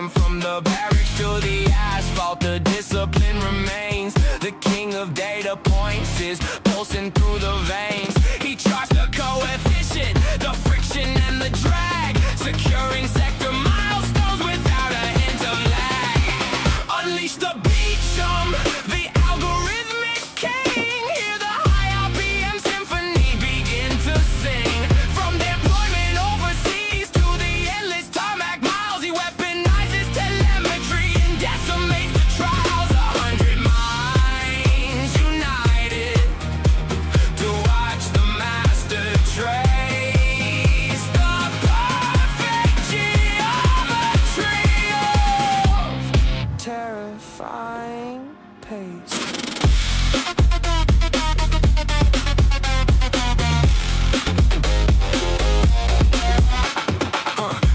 him from the barracks to the asphalt. The discipline remains. The king of data points is pulsing through the veins. He charts the coefficient, the friction and the drag, securing sector milestones without a hint of lag. Unleash the beat, chum, the algorithmic king. Hear the high RPM symphony begin to sing. From deployment overseas to the endless tarmac miles, he weaponizes telemetry and decimates the trials. 100 minds united to watch the master trace the perfect geometry of terrifying pace.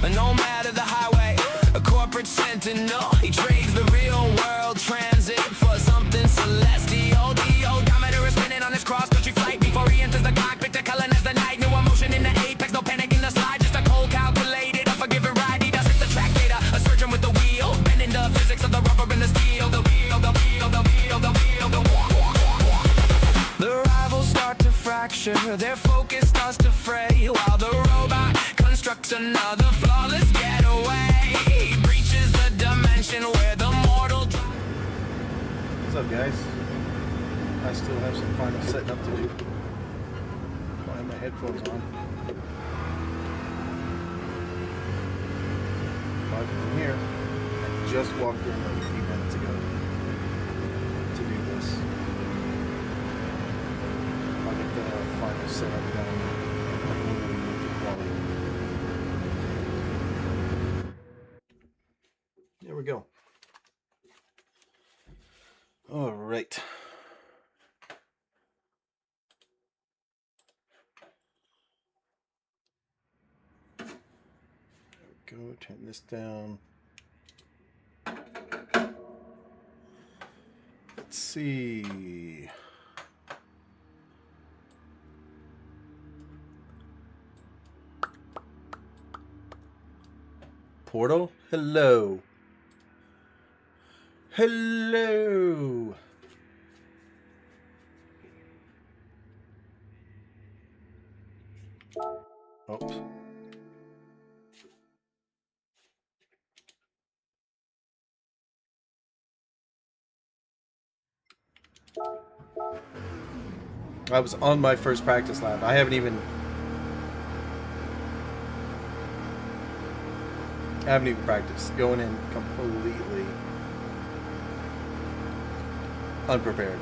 A nomad of the highway, a corporate sentinel. He trades the real world transit for something celestial. The odometer is spinning on his cross-country flight before he enters the cockpit. The color as the night, new emotion in the apex, no panic in the slide. Just a cold calculated, unforgiving ride. He doesn't the track data, a surgeon with the wheel, bending the physics of the rubber and the steel. The wheel, the wheel, the wheel, the wheel, the The rivals start to fracture, their focus starts to fray, while the robot constructs another flawless getaway. He breaches the dimension where the mortal What's up, guys? I still have some final setting up to do. I have my headphones on. But from here, I just walked in like a few minutes ago to do this. I'll get the final setup done. Quality. There we go. All right. There we go. Turn this down. Let's see. Portal? Hello. Hello. Oops. I was on my first practice lap. I haven't even practiced. Going in completely unprepared.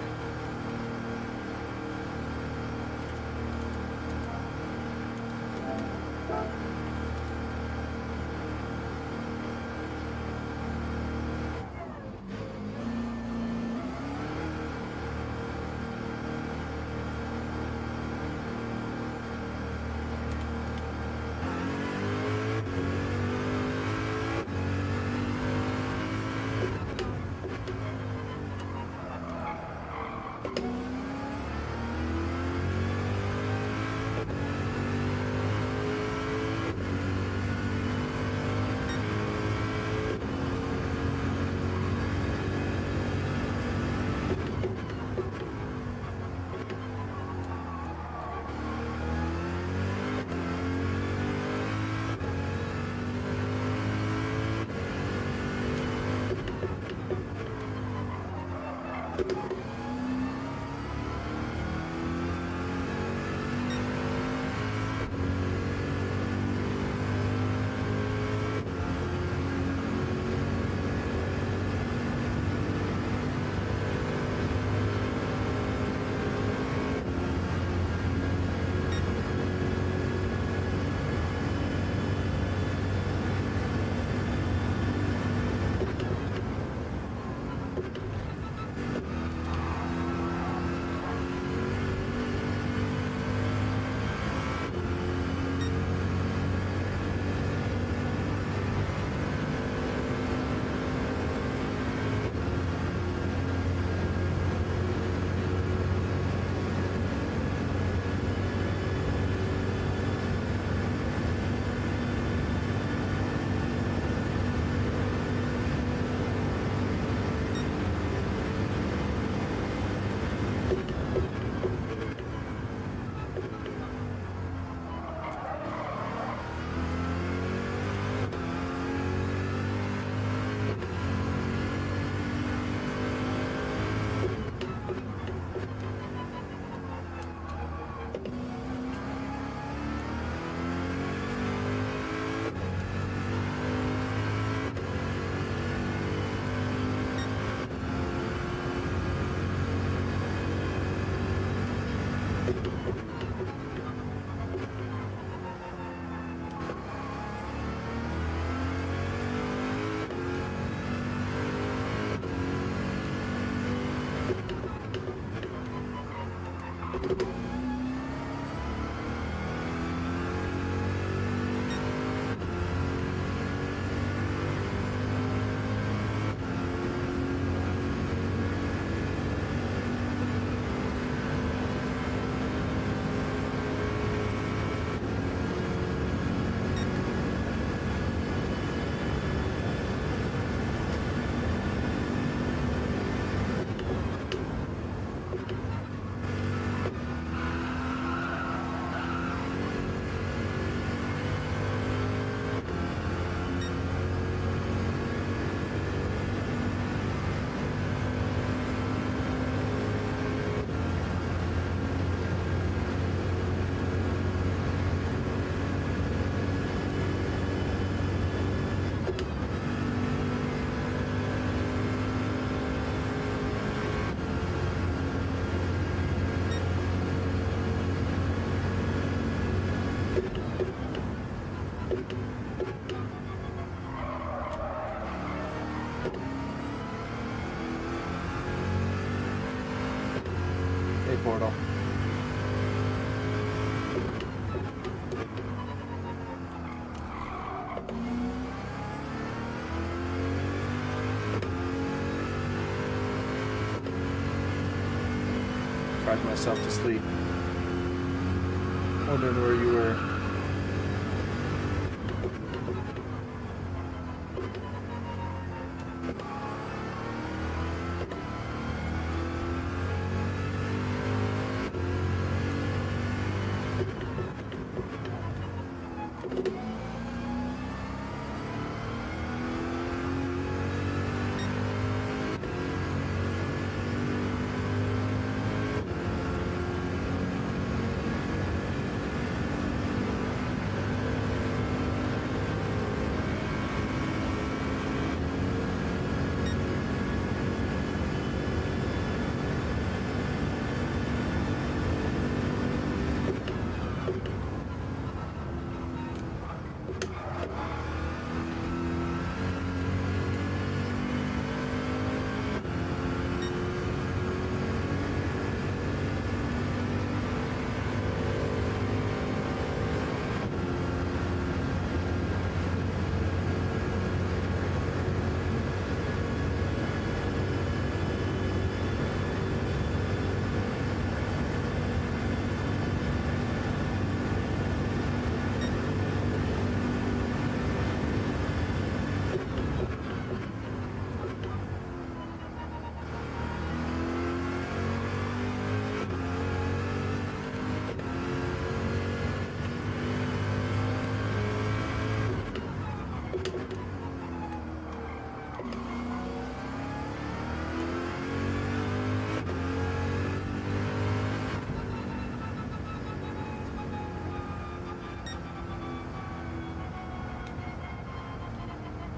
Hey, Portal. Cried myself to sleep. Wondering where you were.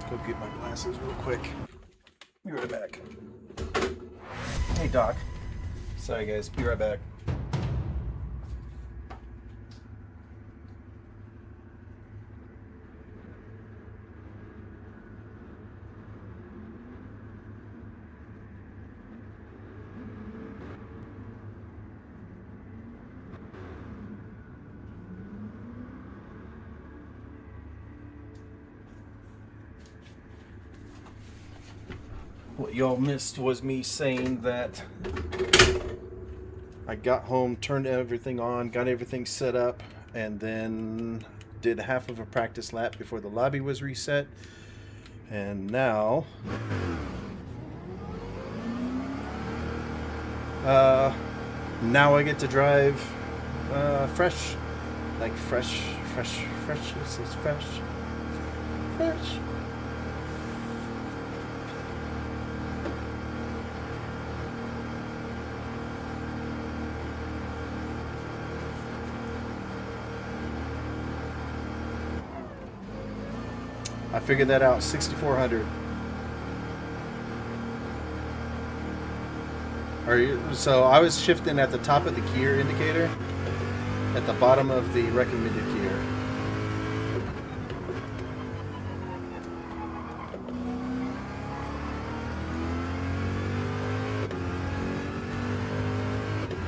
Go get my glasses real quick. Be right back. Hey, Doc. Sorry, guys. Be right back. What y'all missed was me saying that I got home, turned everything on, got everything set up, and then did half of a practice lap before the lobby was reset. And now I get to drive fresh. Like fresh. This is fresh. I figured that out, 6,400. So I was shifting at the top of the gear indicator, at the bottom of the recommended gear.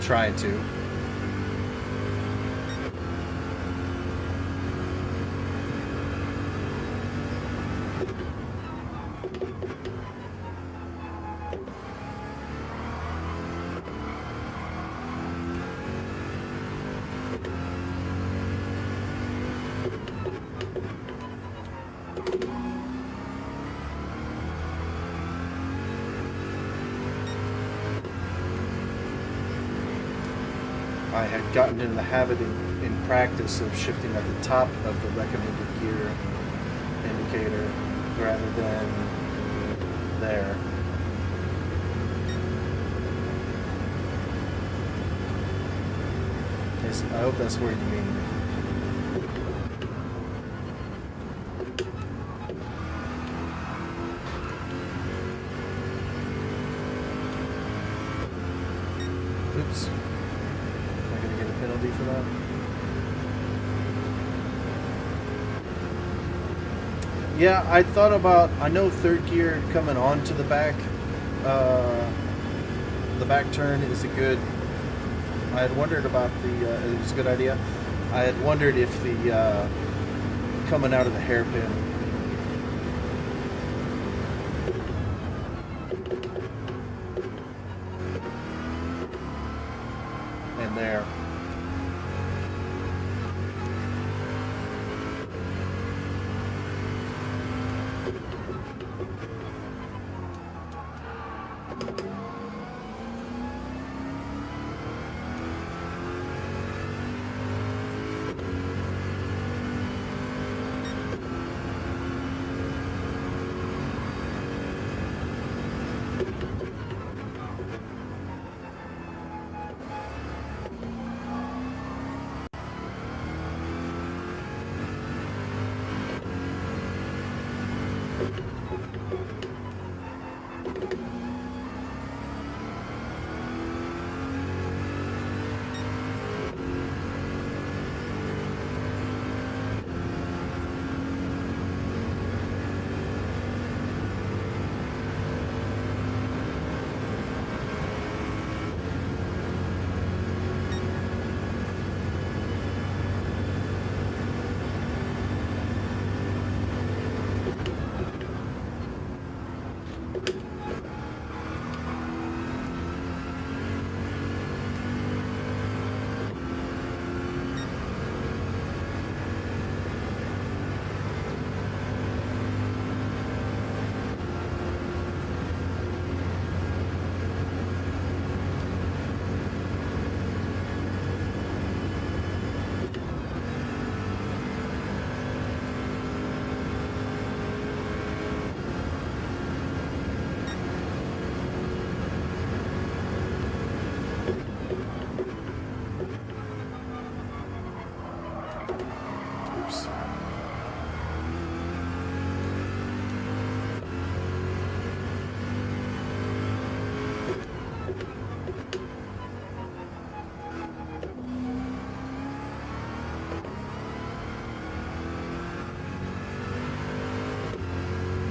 Trying to. I had gotten into the habit in practice of shifting at the top of the recommended gear indicator rather than there. Yes, I hope that's where you mean. Oops. Am I going to get a penalty for that? Yeah, I thought about, I know third gear coming onto the back turn is a good I had wondered about the. It was a good idea. I had wondered if the coming out of the hairpin. And there.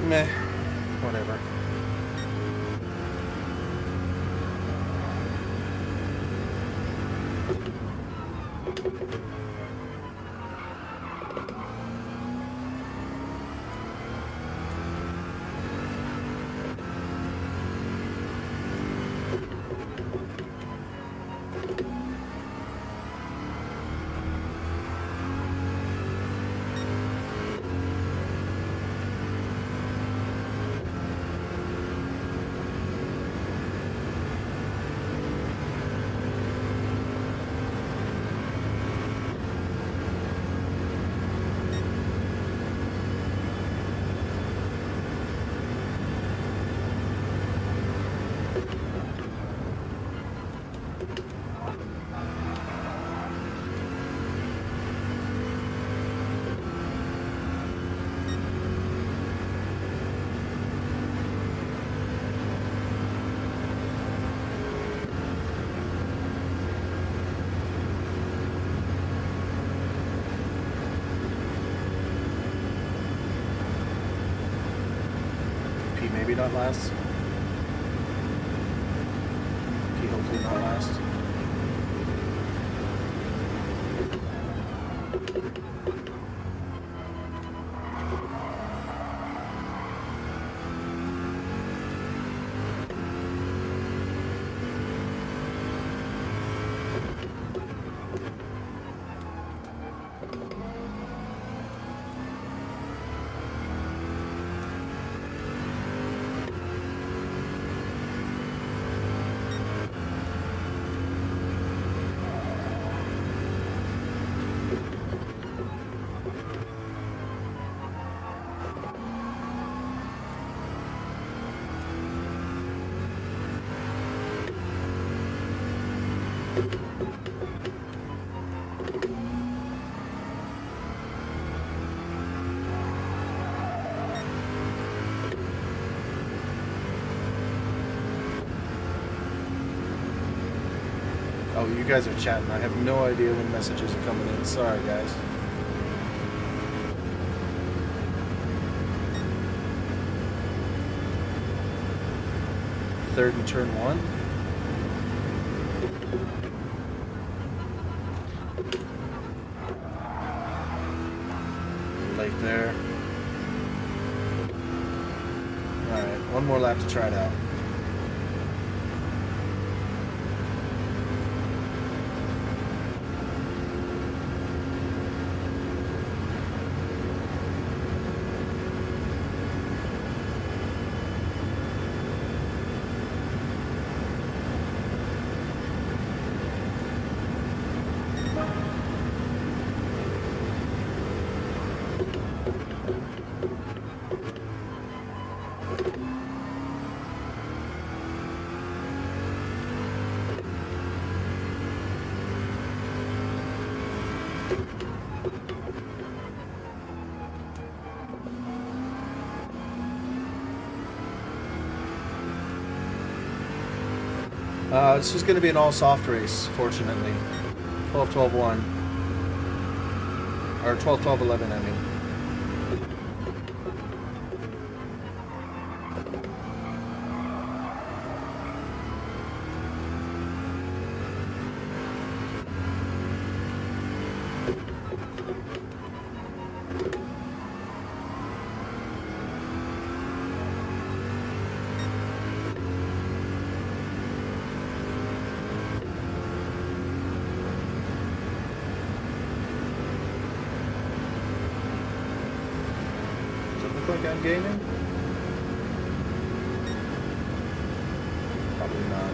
Meh, whatever. Maybe not last. Hopefully not last. Oh, you guys are chatting. I have no idea when messages are coming in. Sorry, guys. Third and turn one. One more lap to try it out. This is going to be an all-soft race, fortunately. 12-12-1. Or 12-12-11, I mean. Like I'm gaming? Probably not.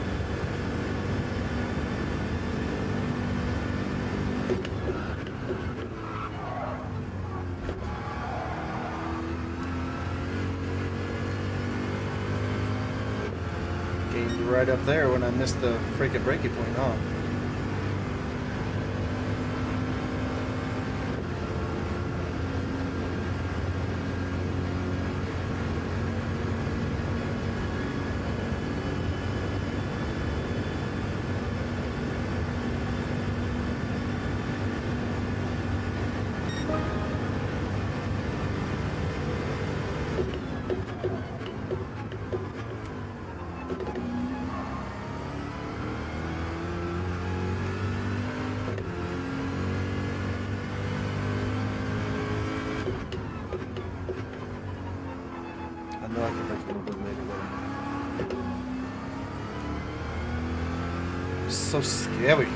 Gamed right up there when I missed the freaking breaking point, huh? I know I can touch a little bit later though. So scary.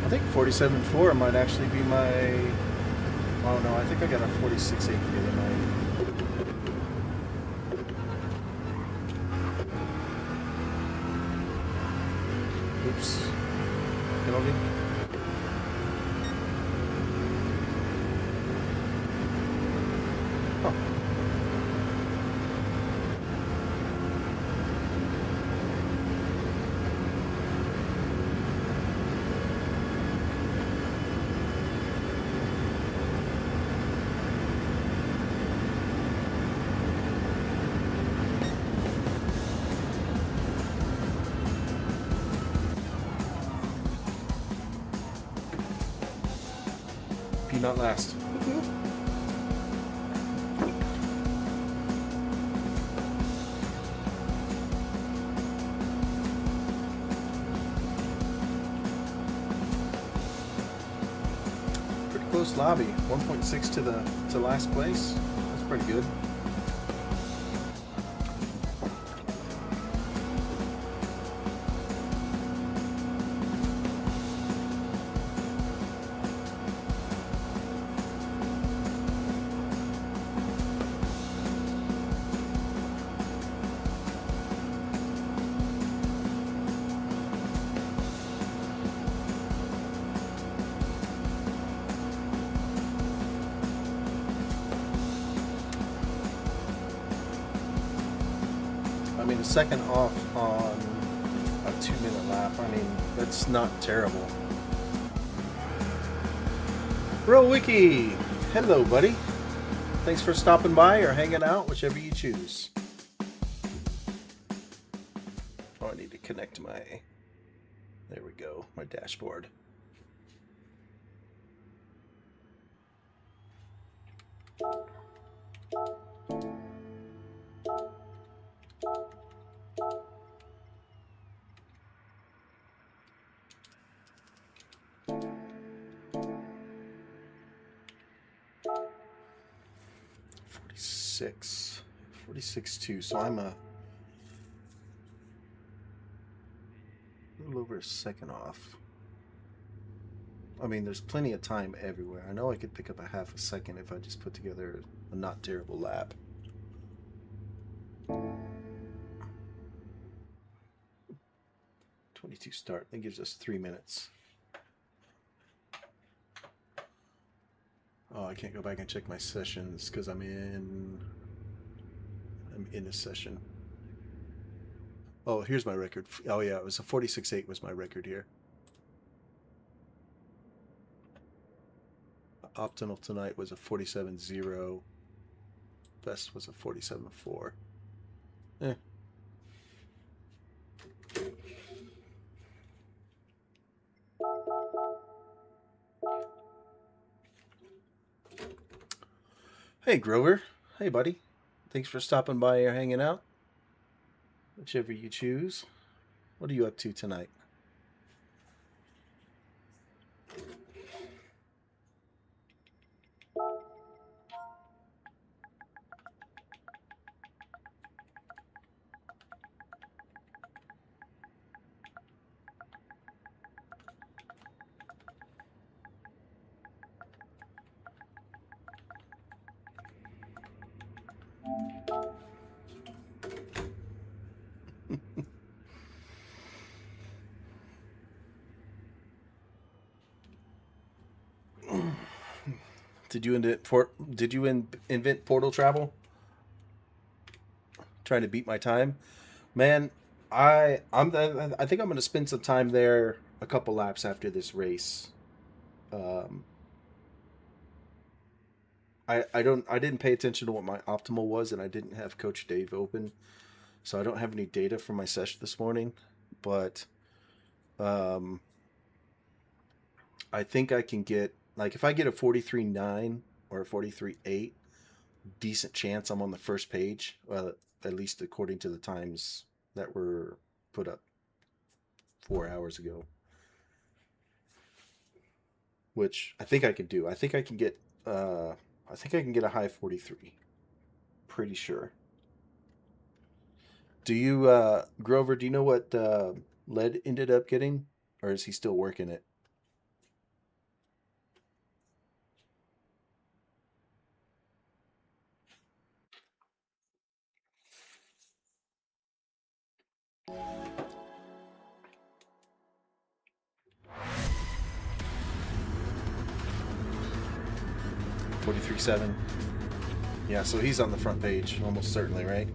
I think 47.4 might actually be my... Oh no, I think I got a 46.8 the other night. Oops. Penalty. Oh. Not last. Pretty close lobby. 1.6 to last place. That's pretty good. I mean, a second off on a 2-minute lap. I mean, that's not terrible. Bro Wiki, hello buddy. Thanks for stopping by or hanging out, whichever you choose. Oh, I need to connect my, there we go, my dashboard. Six, 46.2. So I'm a little over a second off. I mean, there's plenty of time everywhere. I know I could pick up a half a second if I just put together a not terrible lap. .22 start. That gives us 3 minutes. Oh, I can't go back and check my sessions because I'm in a session. Oh, here's my record. Oh yeah, it was a 46.8 was my record here. Optimal tonight was a 47.0. Best was a 47.4. Eh. Hey Grover. Hey buddy. Thanks for stopping by or hanging out. Whichever you choose. What are you up to tonight? Did you invent portal travel? Trying to beat my time, man. I think I'm going to spend some time there. A couple laps after this race. I didn't pay attention to what my optimal was, and I didn't have Coach Dave open, so I don't have any data from my session this morning. But I think I can get, like, if I get a 43.9 or a 43.8, decent chance I'm on the first page, at least according to the times that were put up 4 hours ago, which I think I can do. I think I can get a high 43. Pretty sure. Do you, Grover, do you know what Led ended up getting? Or is he still working it? .43.7. Yeah, so he's on the front page, almost certainly, right?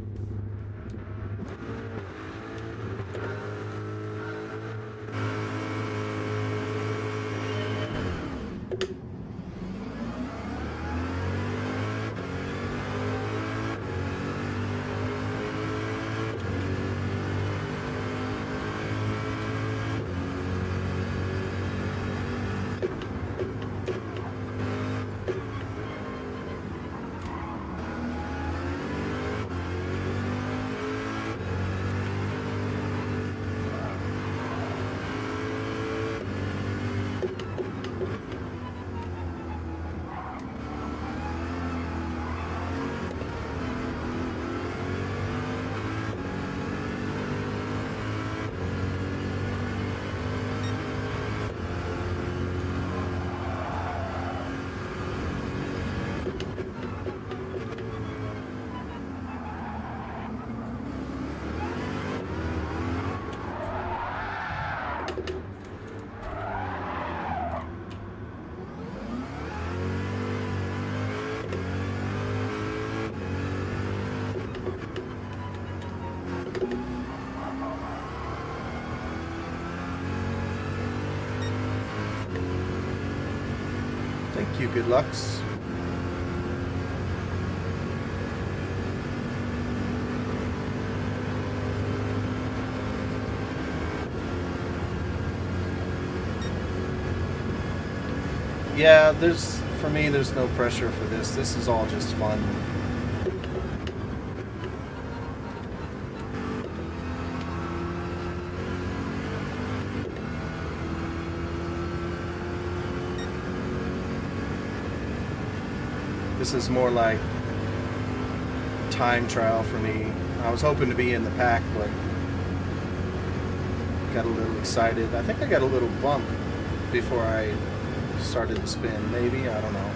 Thank you. Good lucks. Yeah, for me, there's no pressure for this. This is all just fun. This is more like time trial for me. I was hoping to be in the pack, but got a little excited. I think I got a little bump before I started to spin, maybe, I don't know.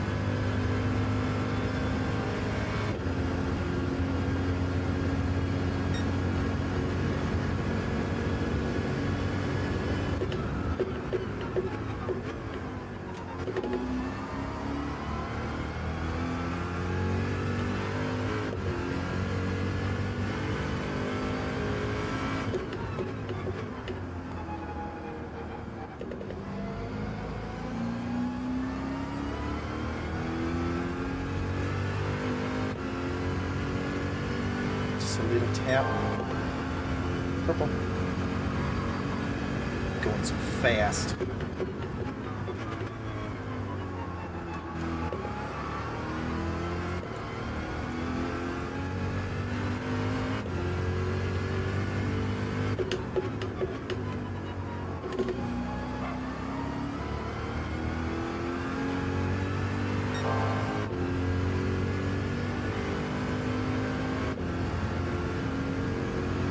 A little tap. Purple. Going so fast.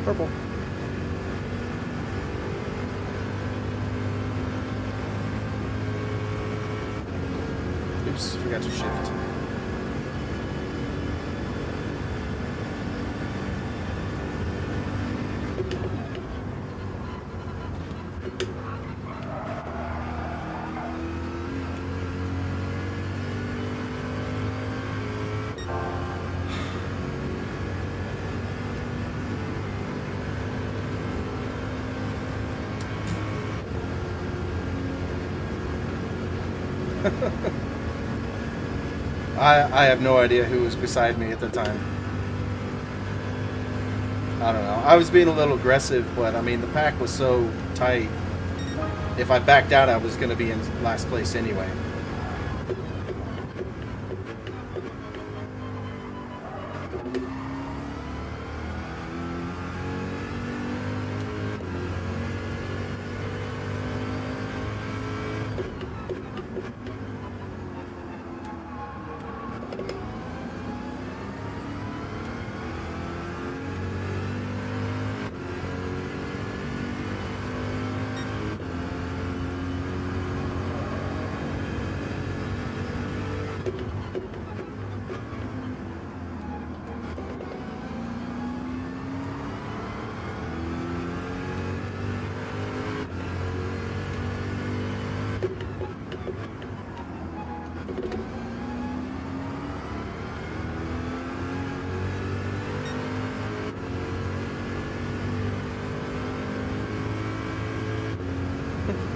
Purple. Oops, forgot to shift. I have no idea who was beside me at the time. I don't know. I was being a little aggressive, but I mean the pack was so tight. If I backed out, I was going to be in last place anyway.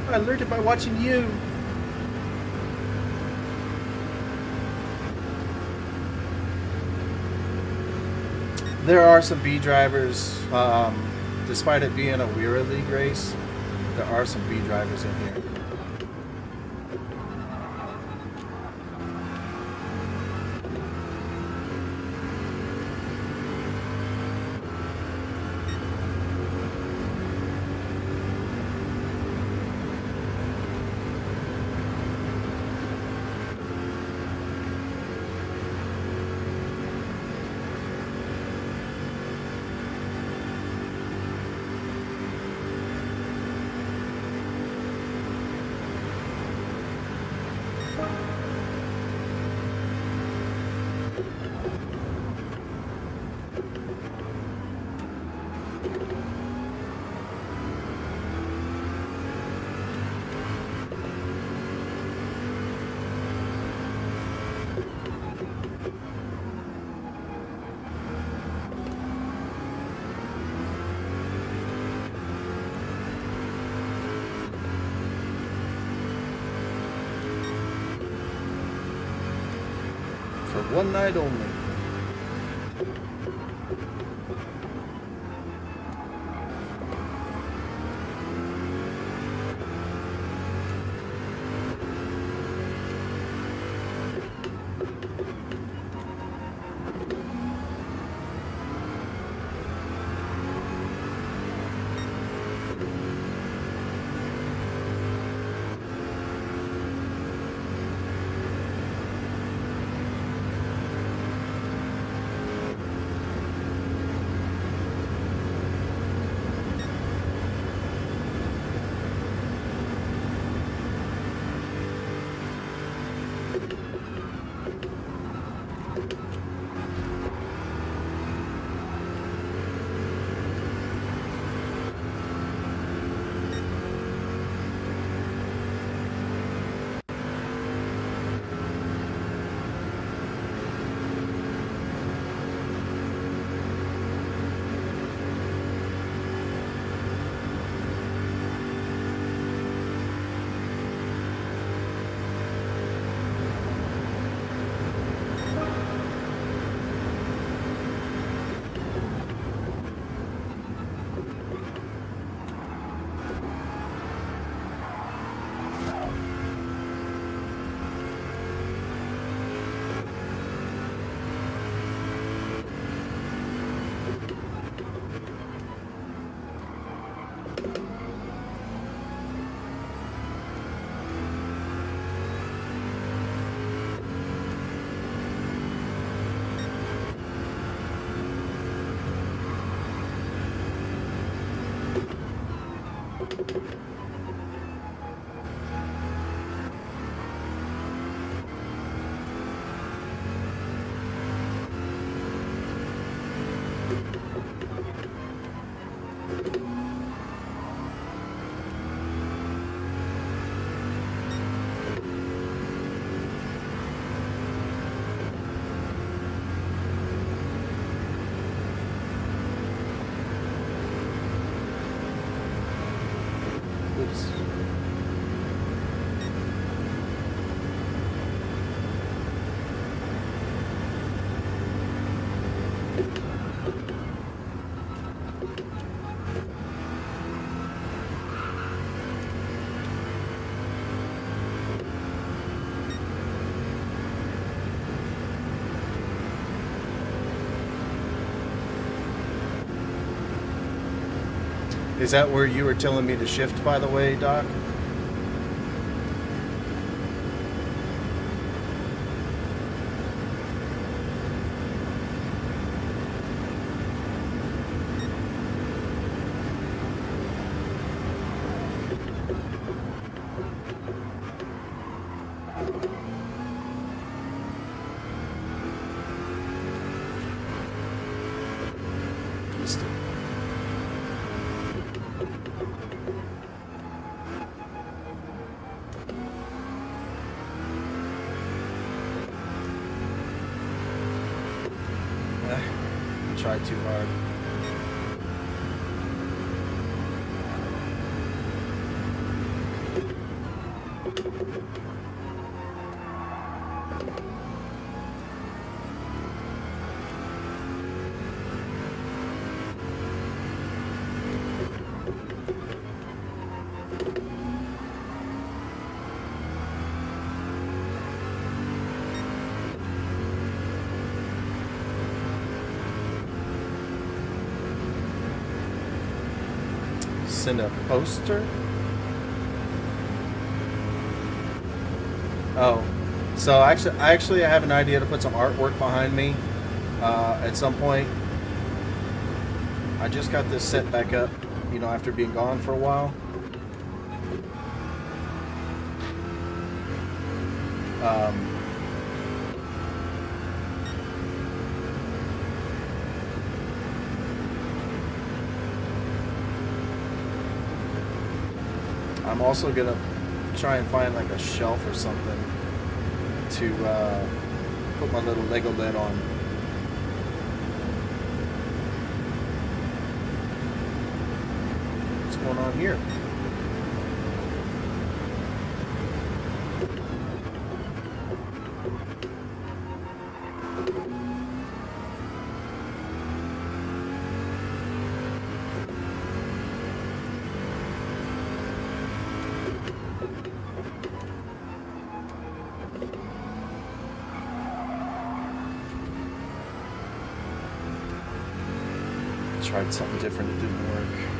I learned it by watching you. There are some B drivers, despite it being a WERA League race, there are some B drivers in here. one night only. Is that where you were telling me to shift, by the way, Doc? Try too hard. Send a poster? Oh, so actually I have an idea to put some artwork behind me at some point. I just got this set back up, you know, after being gone for a while. I'm also gonna try and find like a shelf or something to put my little Lego lid on. What's going on here? tried something different, it didn't work.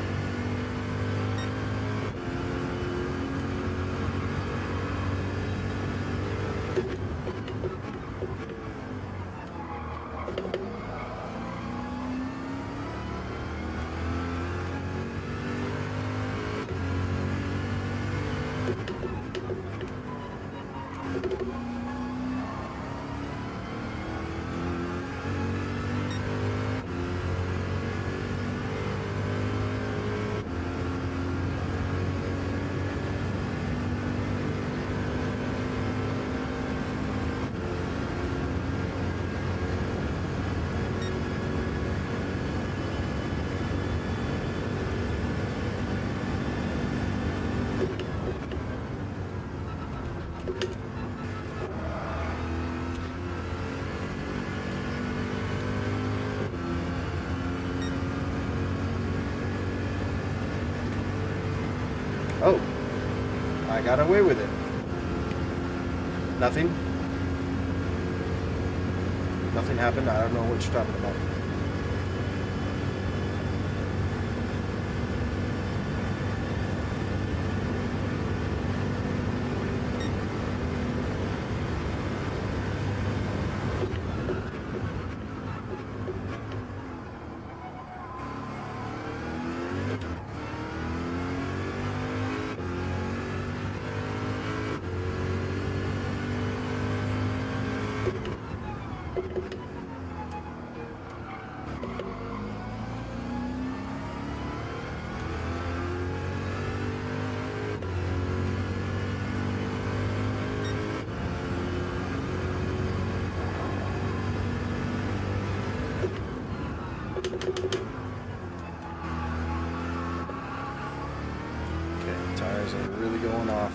Oh, I got away with it. Nothing? Nothing happened? I don't know what you're talking about.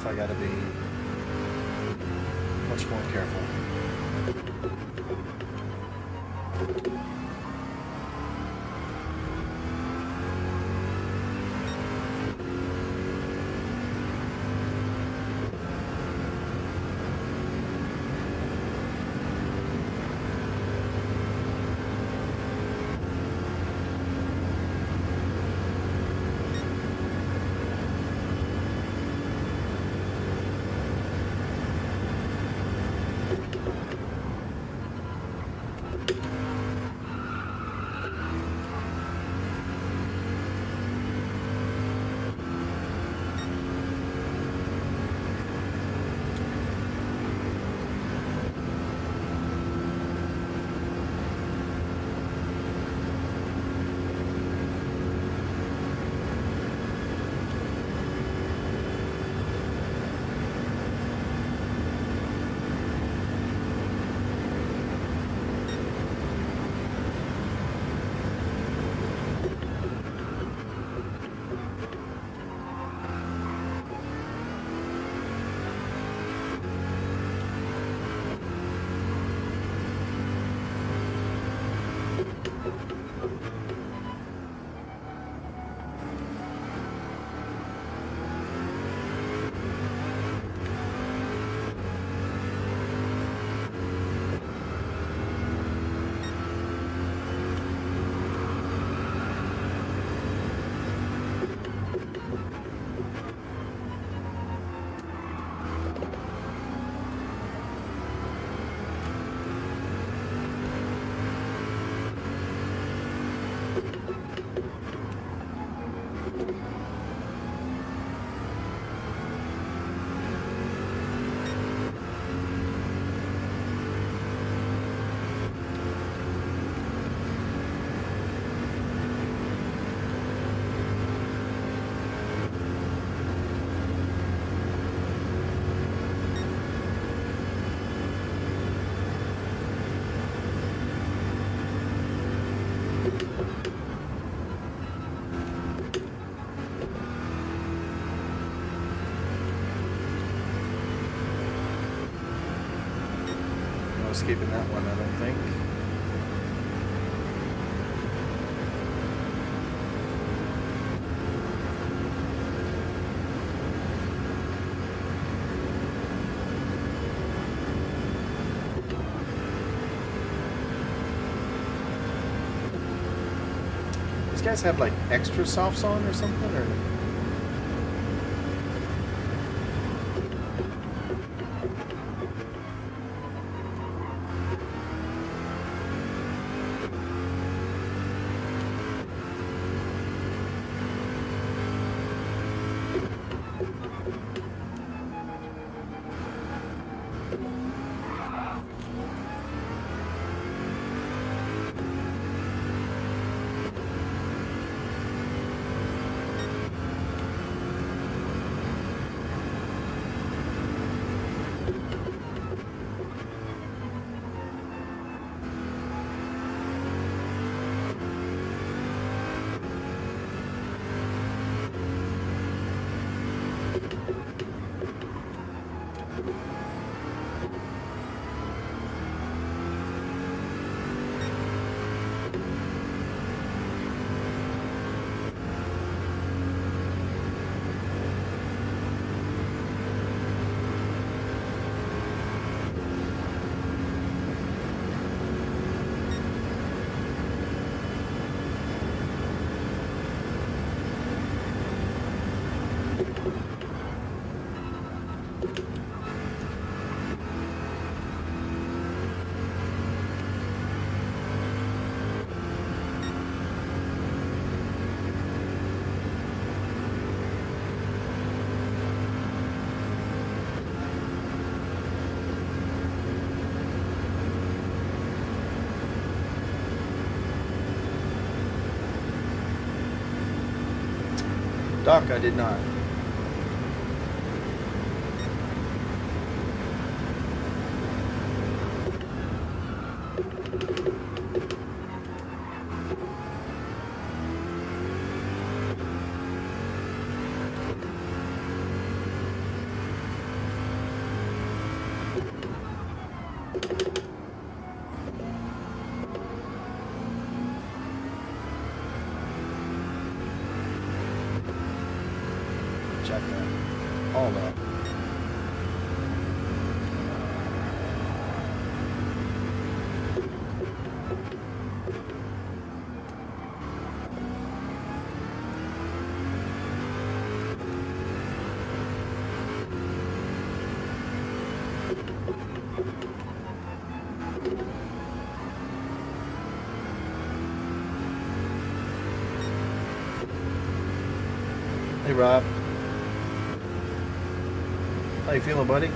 I gotta be much more careful. Escaping that one, I don't think. These guys have like extra softs on or something, or? Doc, I did not. Check that. All that. Hey, Rob. How you feeling, buddy?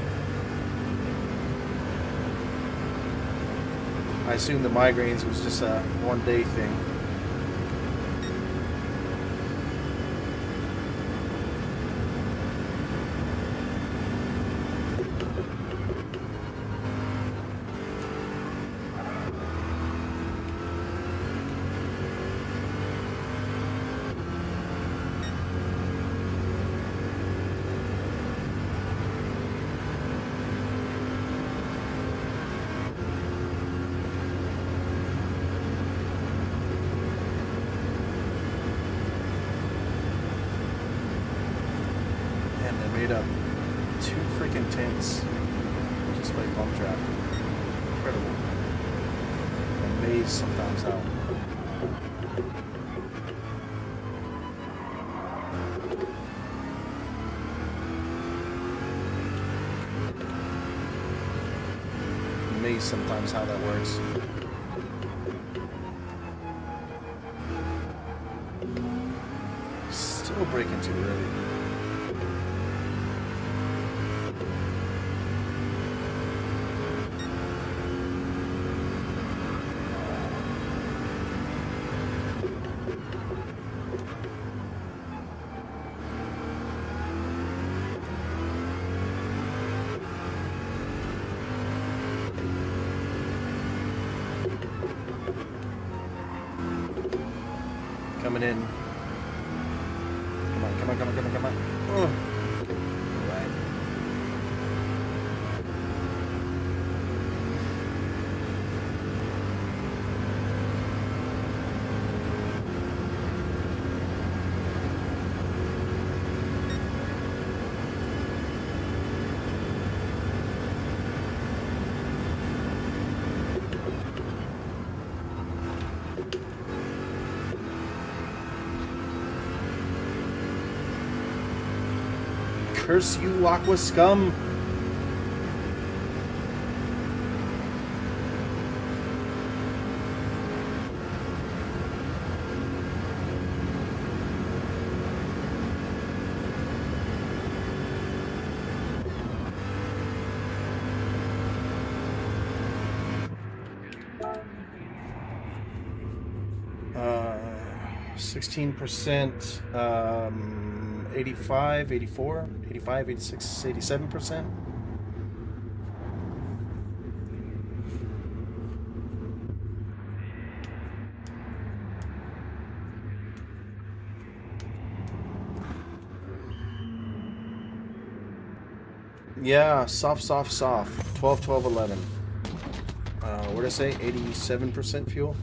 I assume the migraines was just a one-day thing. Made up 2 freaking tents just by bump traffic. Incredible. I'm amazed sometimes how. Amazed sometimes how that works. Still braking too early. Coming in. Come on, come on, come on, come on, come on. Oh. All right. Curse you, Aqua Scum! Uh, 16%, 85, 84, 85, 86, 87%. Yeah, soft. 12, 12, 11. What did I say? 87% fuel?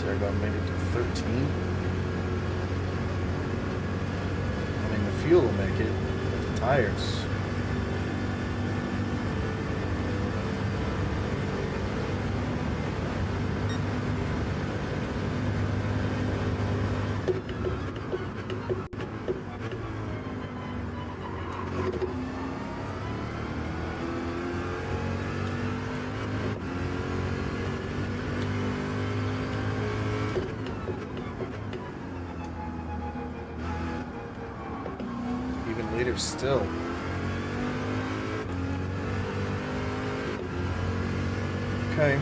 They're going maybe to 13. I mean, the fuel will make it, but the tires. Later still. Okay.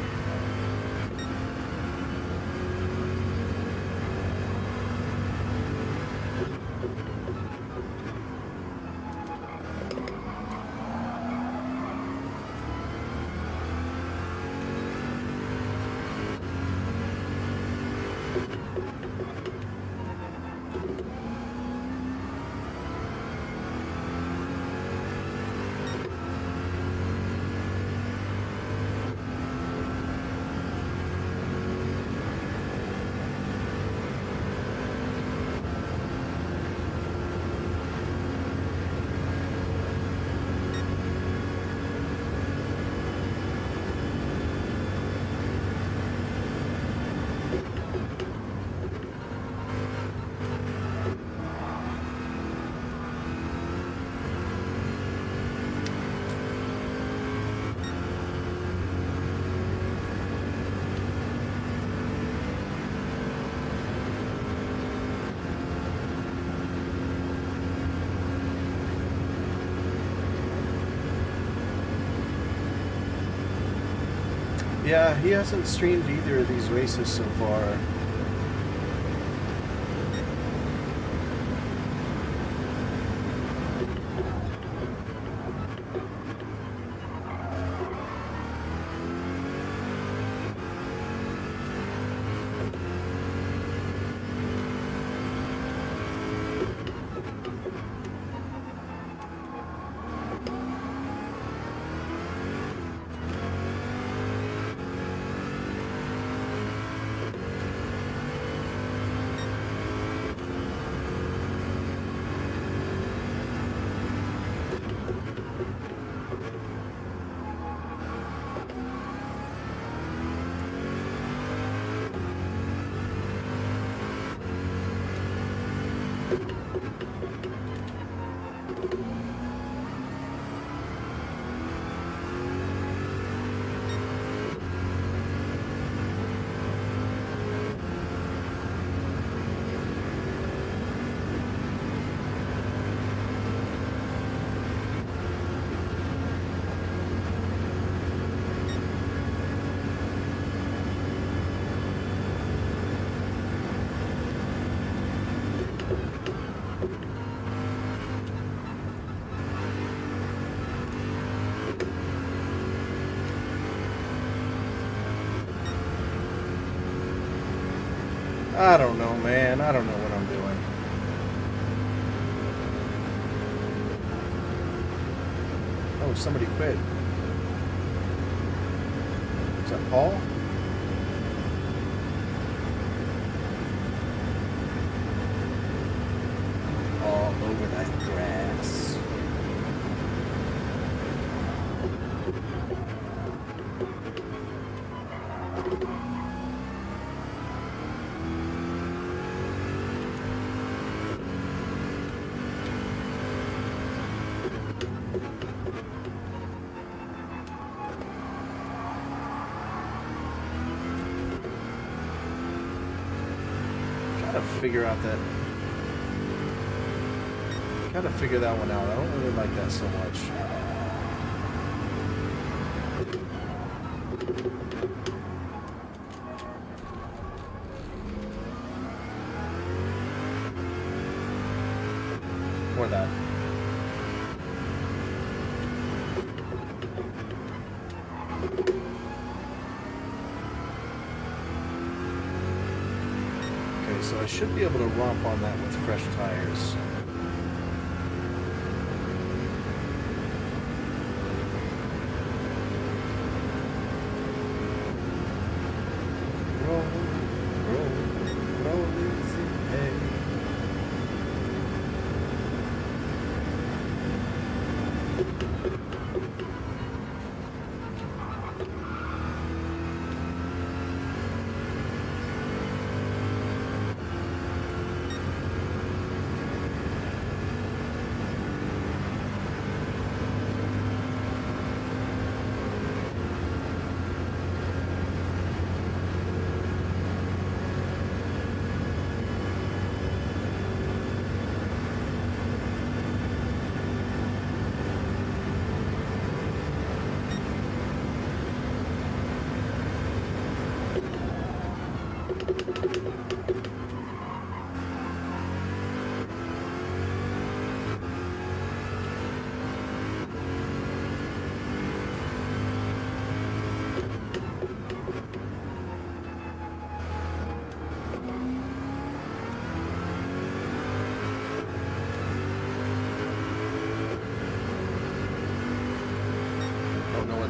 Yeah, he hasn't streamed either of these races so far. I don't know, man. I don't know what I'm doing. Oh, somebody quit. Is that Paul? All over that grass. Figure out that. Gotta figure that one out. I don't really like that so much. Or that. So I should be able to romp on that with fresh tires. Roll, roll, easy, hey.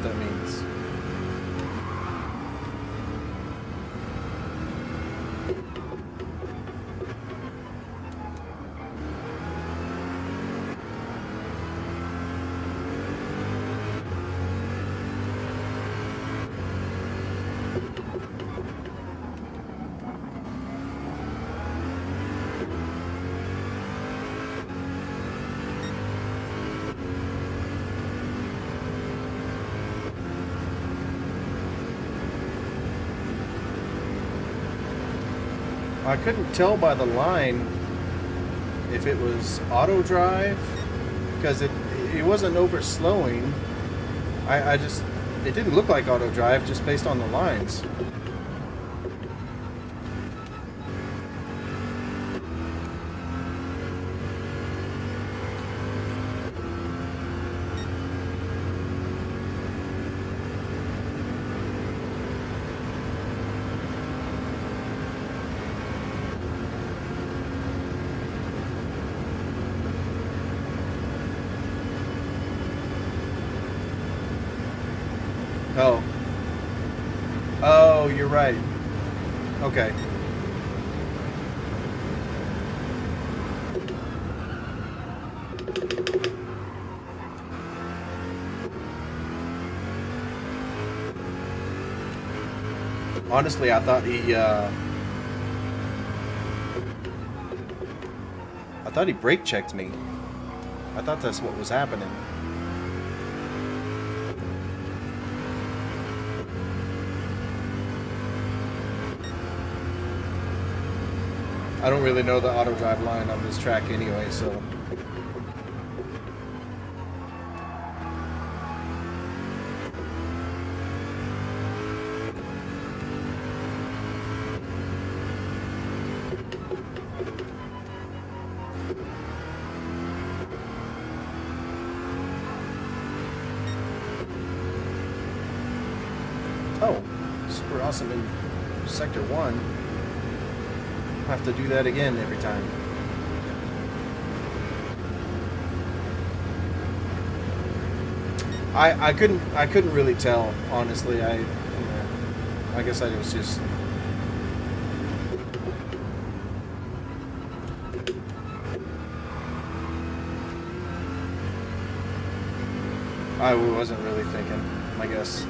That means. I couldn't tell by the line if it was auto drive because it wasn't over slowing. I just, it didn't look like auto drive just based on the lines. Oh. Oh, you're right. Okay. Honestly, I thought he I thought he brake checked me. I thought that's what was happening. I don't really know the auto drive line on this track anyway, so. Oh, super awesome in Sector 1. Have to do that again every time. I couldn't really tell, honestly. I guess I was just I wasn't really thinking, I guess.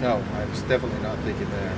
No, I was definitely not thinking there.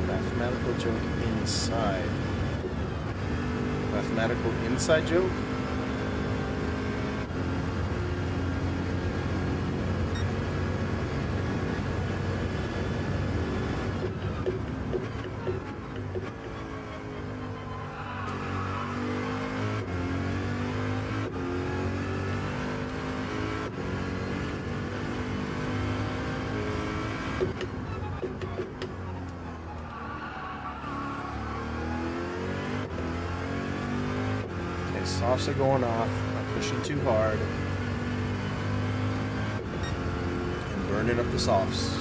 Mathematical joke inside. Mathematical inside joke? Softs are going off. I'm pushing too hard. And burning up the softs.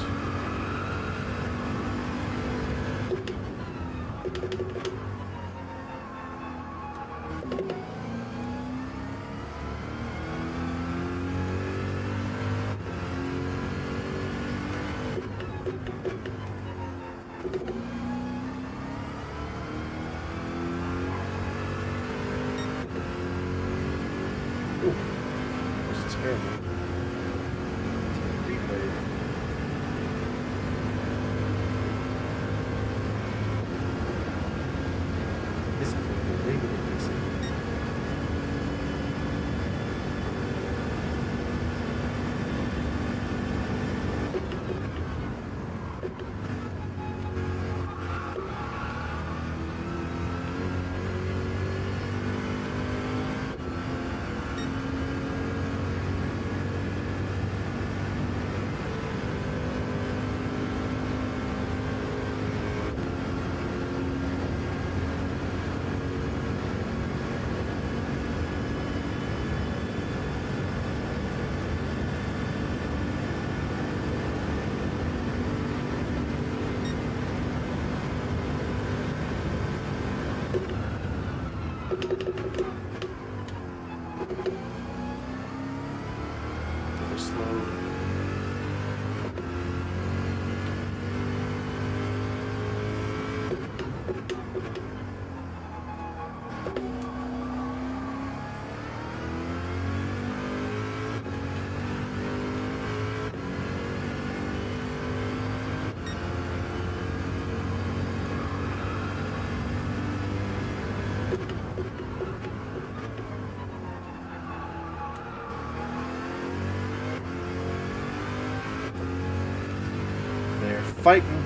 Fighting.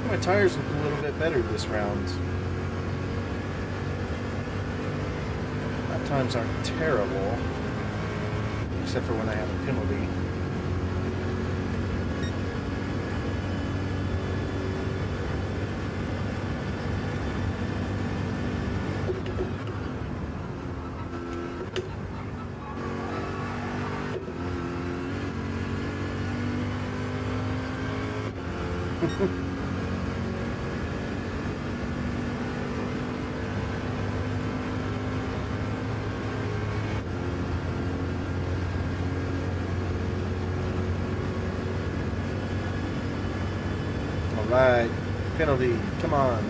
My tires look a little bit better this round. Lap times aren't terrible, except for when I have a penalty. Right, penalty, come on.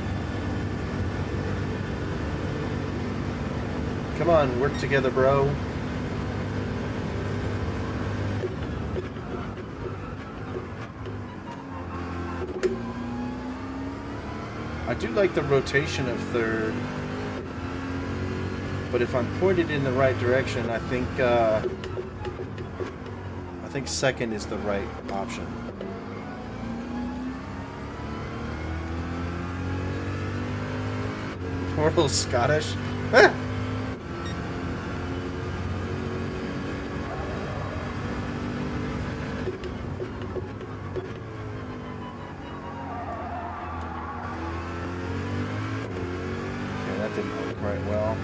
Come on, work together, bro. I do like the rotation of third, but if I'm pointed in the right direction, I think second is the right option. We're a little Scottish. Ah! Okay, that didn't work quite well.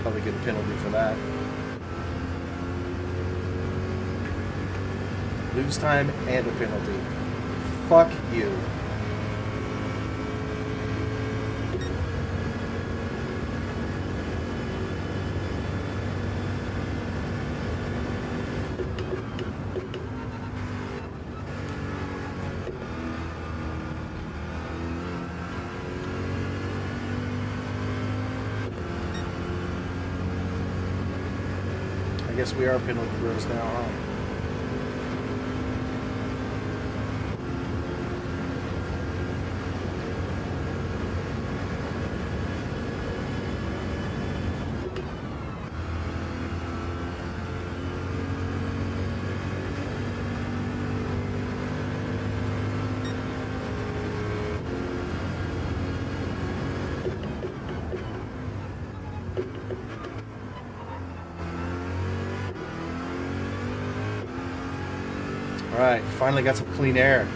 Probably get a penalty for that. Lose time and a penalty. Fuck you. I guess we are penalty bros now, huh? Alright, finally got some clean air.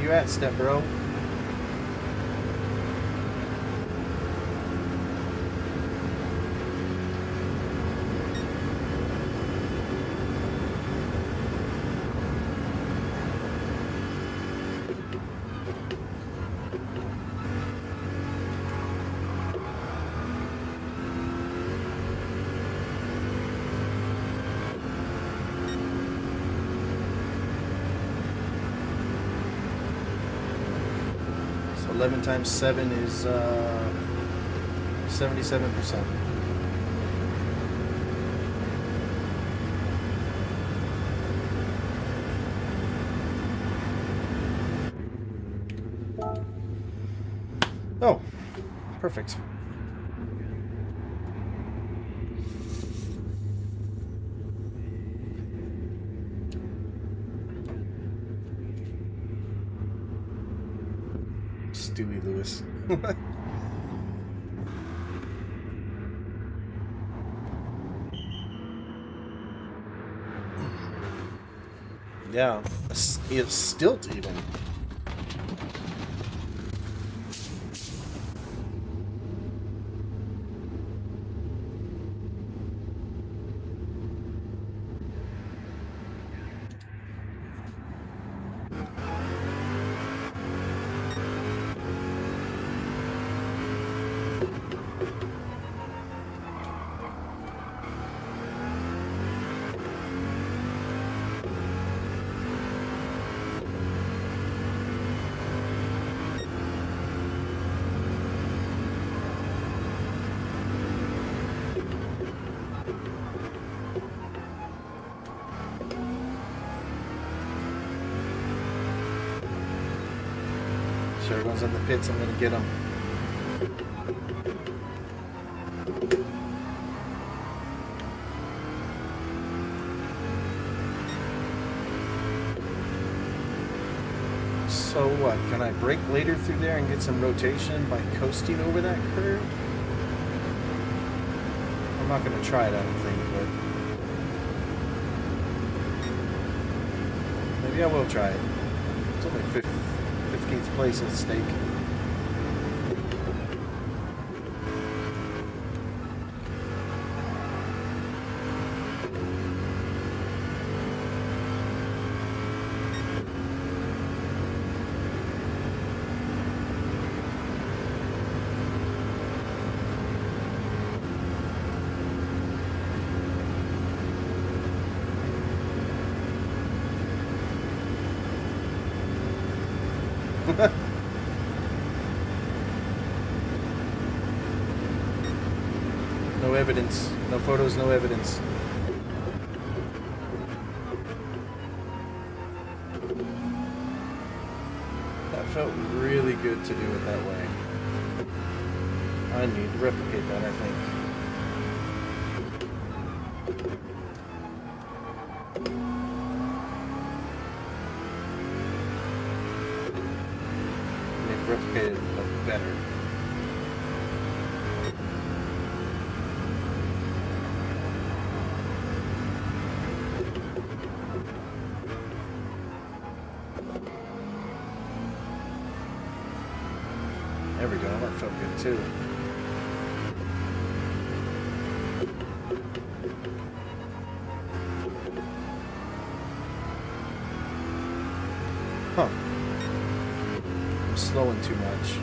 you at, step bro? So 11 times 7 is 77%. Oh, perfect. Stewie Lewis. Yeah, it's stilt even. Sure, everyone's in the pits. I'm gonna get them. So what? Can I brake later through there and get some rotation by coasting over that curve? I'm not gonna try it, I don't think, but maybe I will try it. It's only 15th place at stake. No evidence. No photos, no evidence. That felt really good to do it that way. I need to replicate that, I think. Replicate it better. There we go, that felt good too. Huh. I'm slowing too much.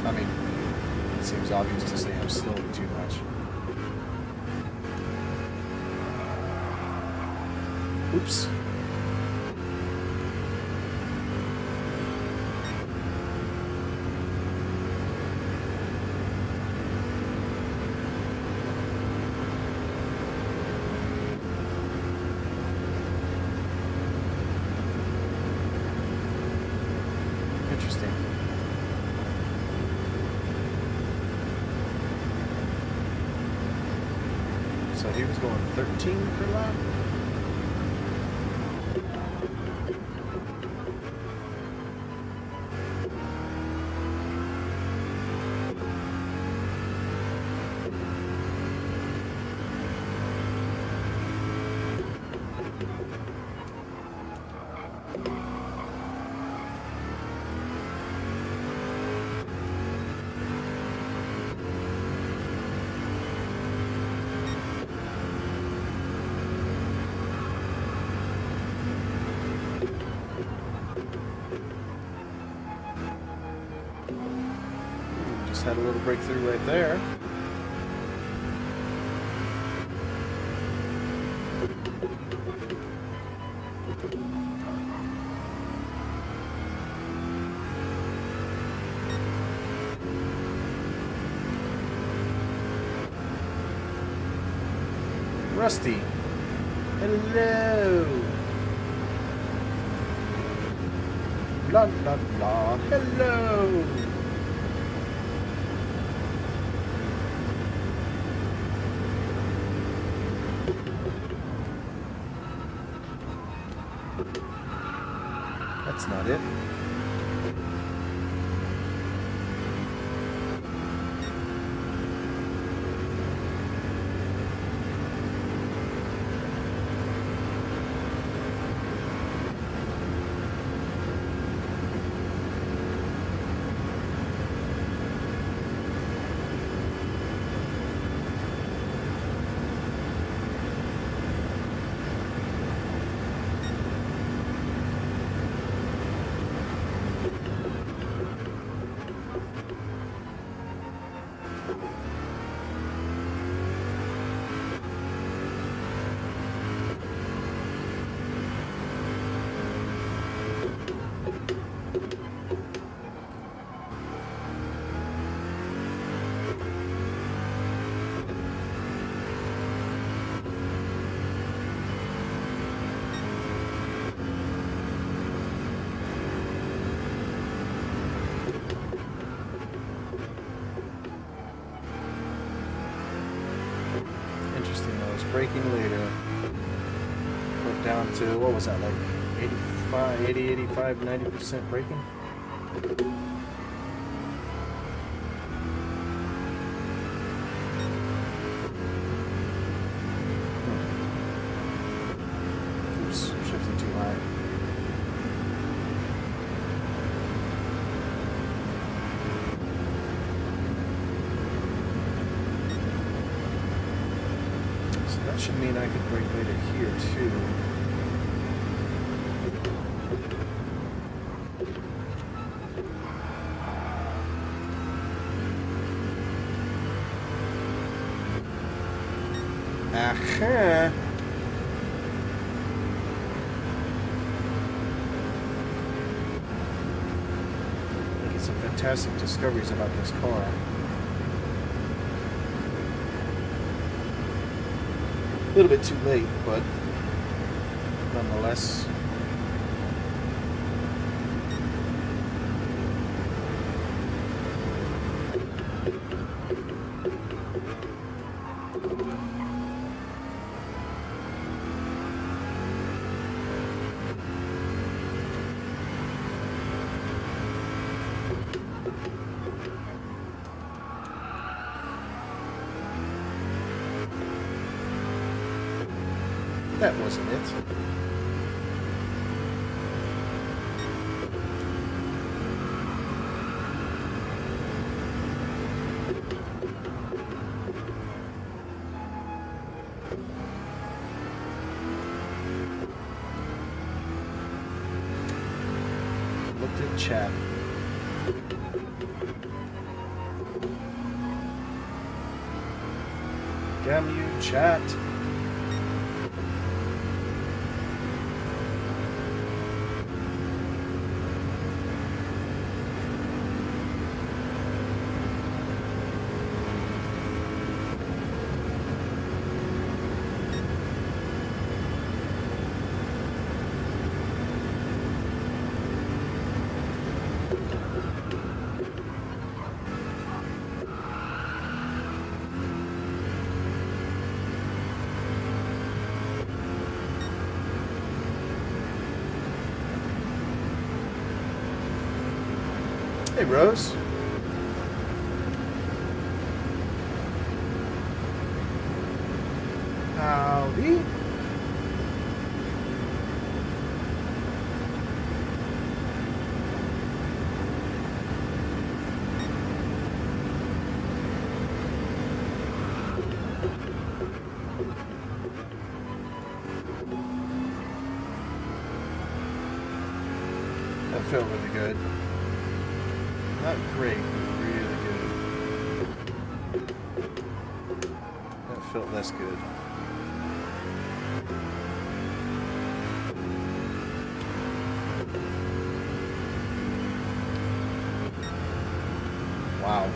I mean, it seems obvious to say I'm slowing too much. Oops. Interesting. So he was going 13 per lap. Just had a little breakthrough right there. Rusty. Hello. La la la. Hello. That's not it. Interesting, though. It's braking later. Went down to, what was that, like 85, 80, 85, 90% braking? Oops, shifting too high. That should mean I could brake later here too. Aha! Making some fantastic discoveries about this car. A little bit too late, but nonetheless. That wasn't it. Looked at chat. Damn you, chat. Hey, Rose. Howdy. That felt really good. Not great, but really good. felt less good. Wow.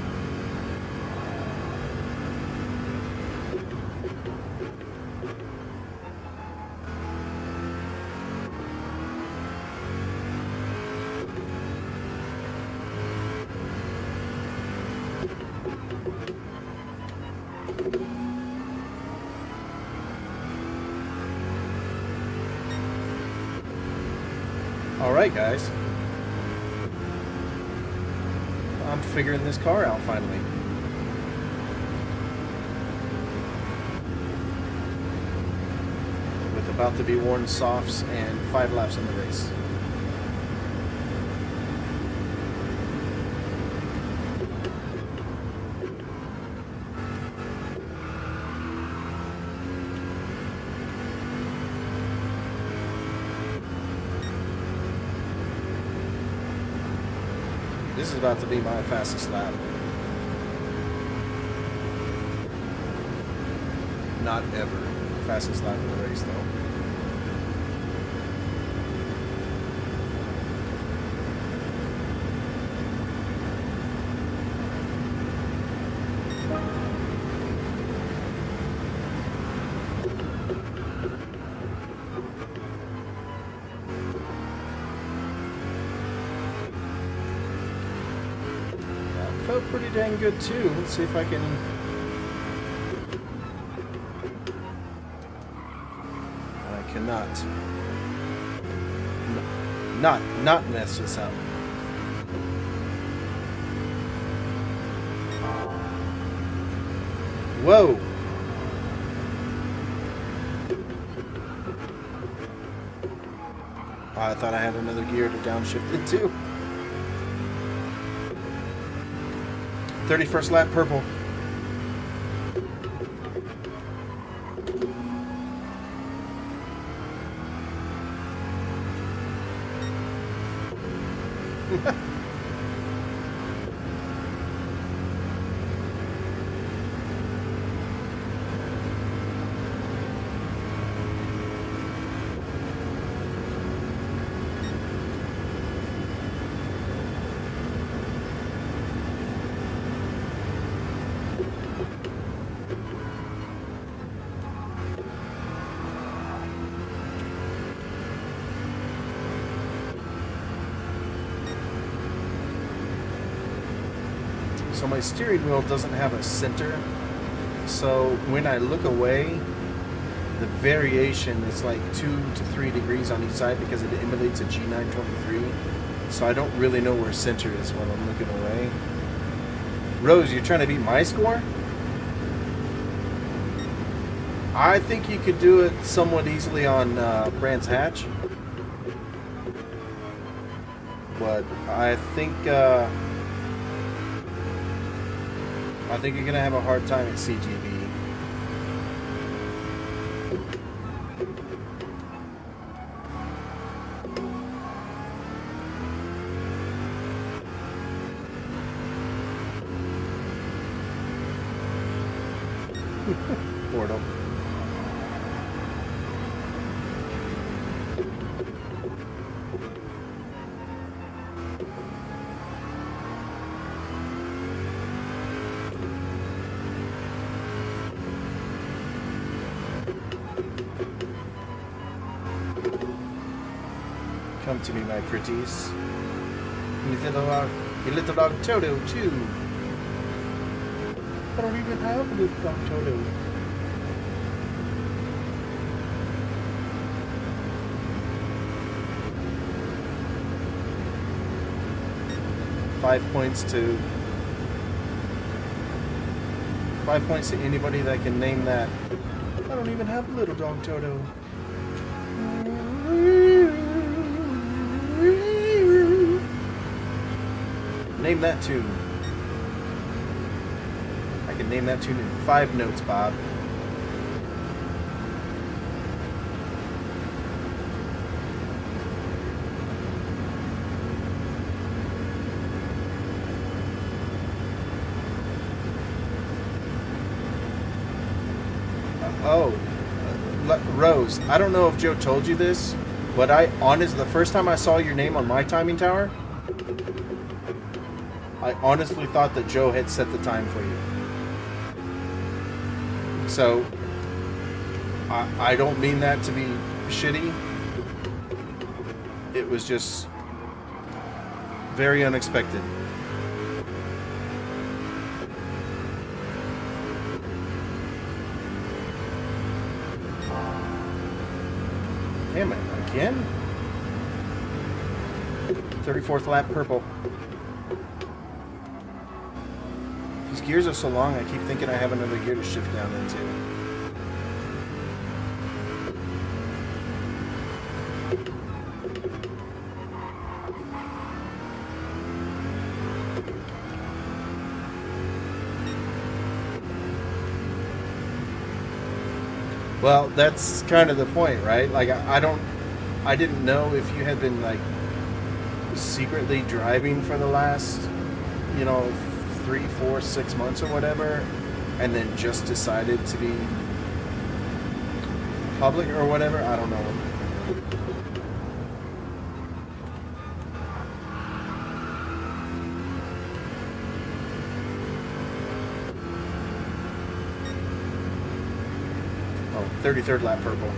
All right, guys. I'm figuring this car out finally. With about to be worn softs and 5 laps in the race. This is about to be my fastest lap. Not ever. Fastest lap in the race, though. Felt pretty dang good too. Let's see if I can. I cannot. Not mess this up. Whoa! Oh, I thought I had another gear to downshift into. 31st lap purple. So my steering wheel doesn't have a center, so when I look away, the variation is like 2 to 3 degrees on each side because it emulates a G923. So I don't really know where center is when I'm looking away. Rose, you're trying to beat my score? I think you could do it somewhat easily on Brands Hatch, but I think you're gonna have a hard time at CGB. Portal. Come to me, my pretties. Your little dog Toto, too. I don't even have a little dog Toto. Five points to anybody that can name that. I don't even have a little dog Toto. Name that tune. I can name that tune in 5 notes, Bob. Rose, I don't know if Joe told you this, but the first time I saw your name on my timing tower, I honestly thought that Joe had set the time for you. So, I don't mean that to be shitty. It was just very unexpected. Damn it, again? 34th lap purple. These gears are so long, I keep thinking I have another gear to shift down into. Well, that's kind of the point, right? Like, I didn't know if you had been, like, secretly driving for the last, 3, 4, 6 months or whatever, and then just decided to be public or whatever. I don't know. Oh, 33rd lap purple.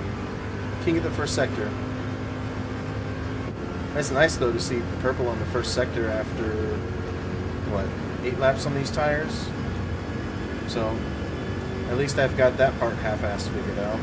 King of the first sector. That's nice, though, to see purple on the first sector after, what, 8 laps on these tires? So, at least I've got that part half-assed figured out.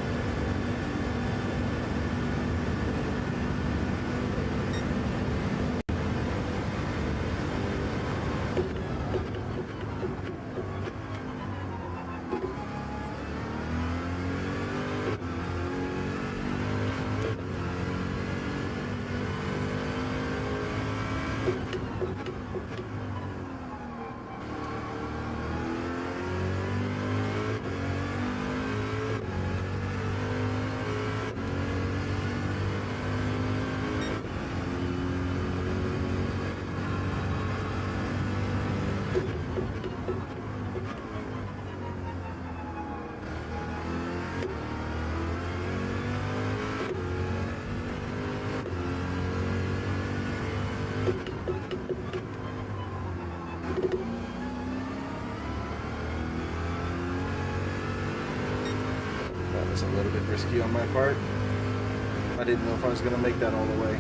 A little bit risky on my part. I didn't know if I was going to make that all the way.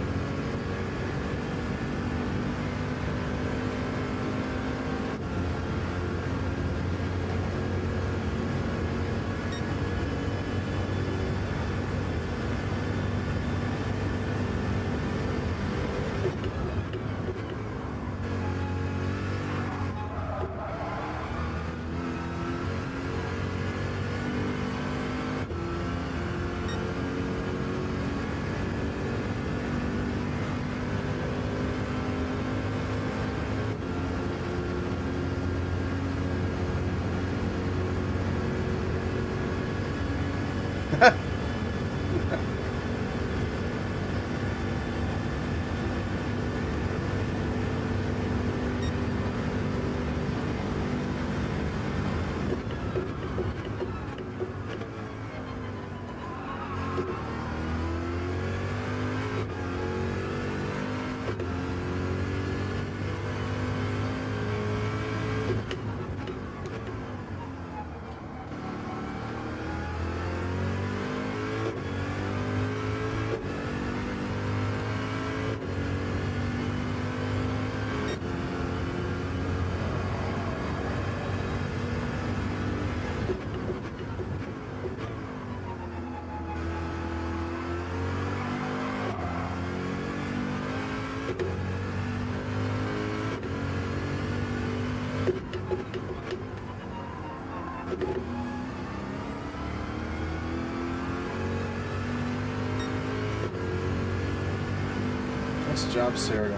Nice job, Saragon.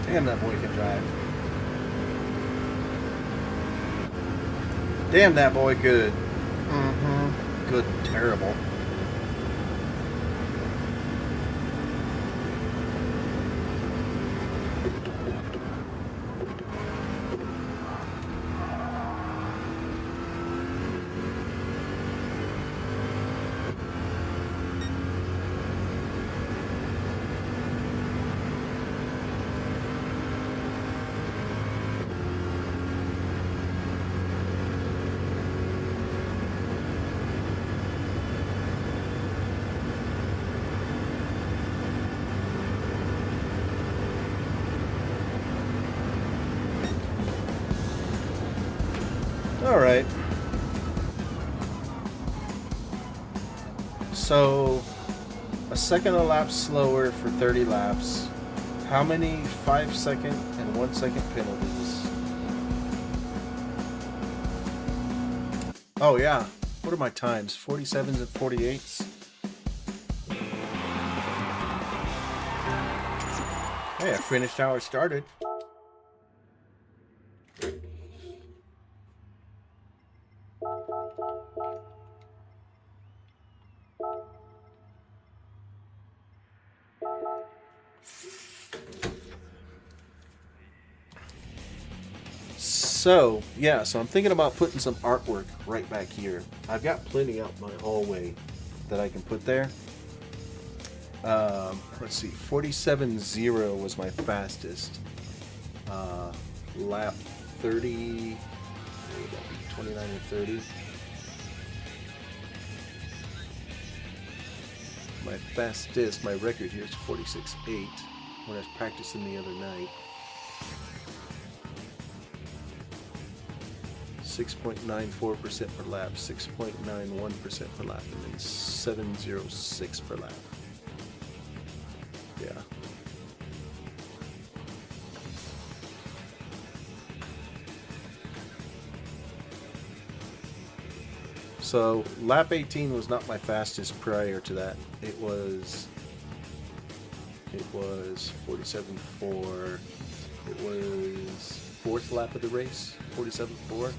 Damn, that boy can drive. Damn, that boy good. Good, terrible. All right. So, a second a lap slower for 30 laps. How many 5-second and 1-second penalties? Oh, yeah. What are my times? 47s and 48s? Hey, I finished how I started. So, yeah, so I'm thinking about putting some artwork right back here. I've got plenty out my hallway that I can put there. Let's see, 47.0 was my fastest. Lap 30, what would that be, 29 and 30. My fastest, my record here is 46.8 when I was practicing the other night. 6.94% per lap, 6.91% per lap, and then 706 per lap. Yeah. So lap 18 was not my fastest prior to that. It was 47.4. It was fourth lap of the race, 47.4.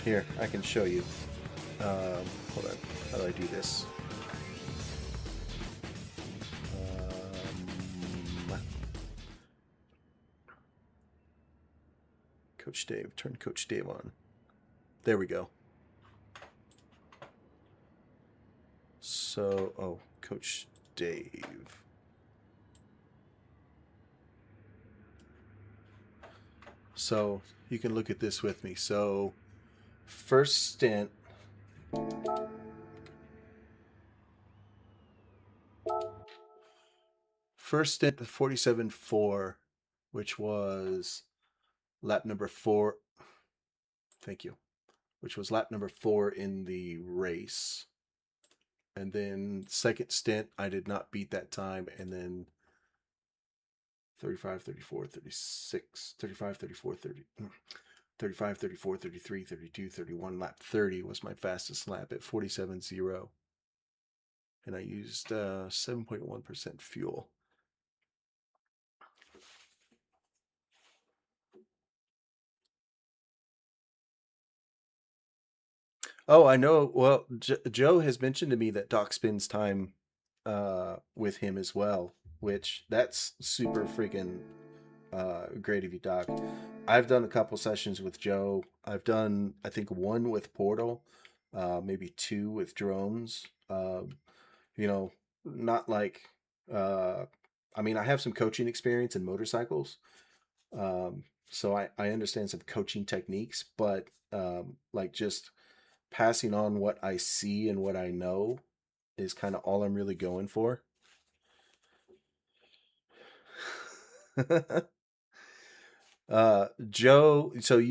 Here, I can show you. Hold on. How do I do this? Coach Dave. Turn Coach Dave on. There we go. So, oh, Coach Dave. So, you can look at this with me. So, first stint. First stint, the 47.4, which was lap number 4. Thank you. Which was lap number 4 in the race. And then second stint, I did not beat that time. And then 35, 34, 36, 35, 34, 30, 35, 34, 33, 32, 31. Lap 30 was my fastest lap at 47.0. And I used 7.1% fuel. Oh, I know. Well, Joe has mentioned to me that Doc spends time with him as well, which that's super freaking great of you, Doc. I've done a couple sessions with Joe. I've done, I think, one with Portal, maybe 2 with drones. You know, not like, uh, I mean, I have some coaching experience in motorcycles, so I understand some coaching techniques, but like just passing on what I see and what I know is kind of all I'm really going for. Joe, so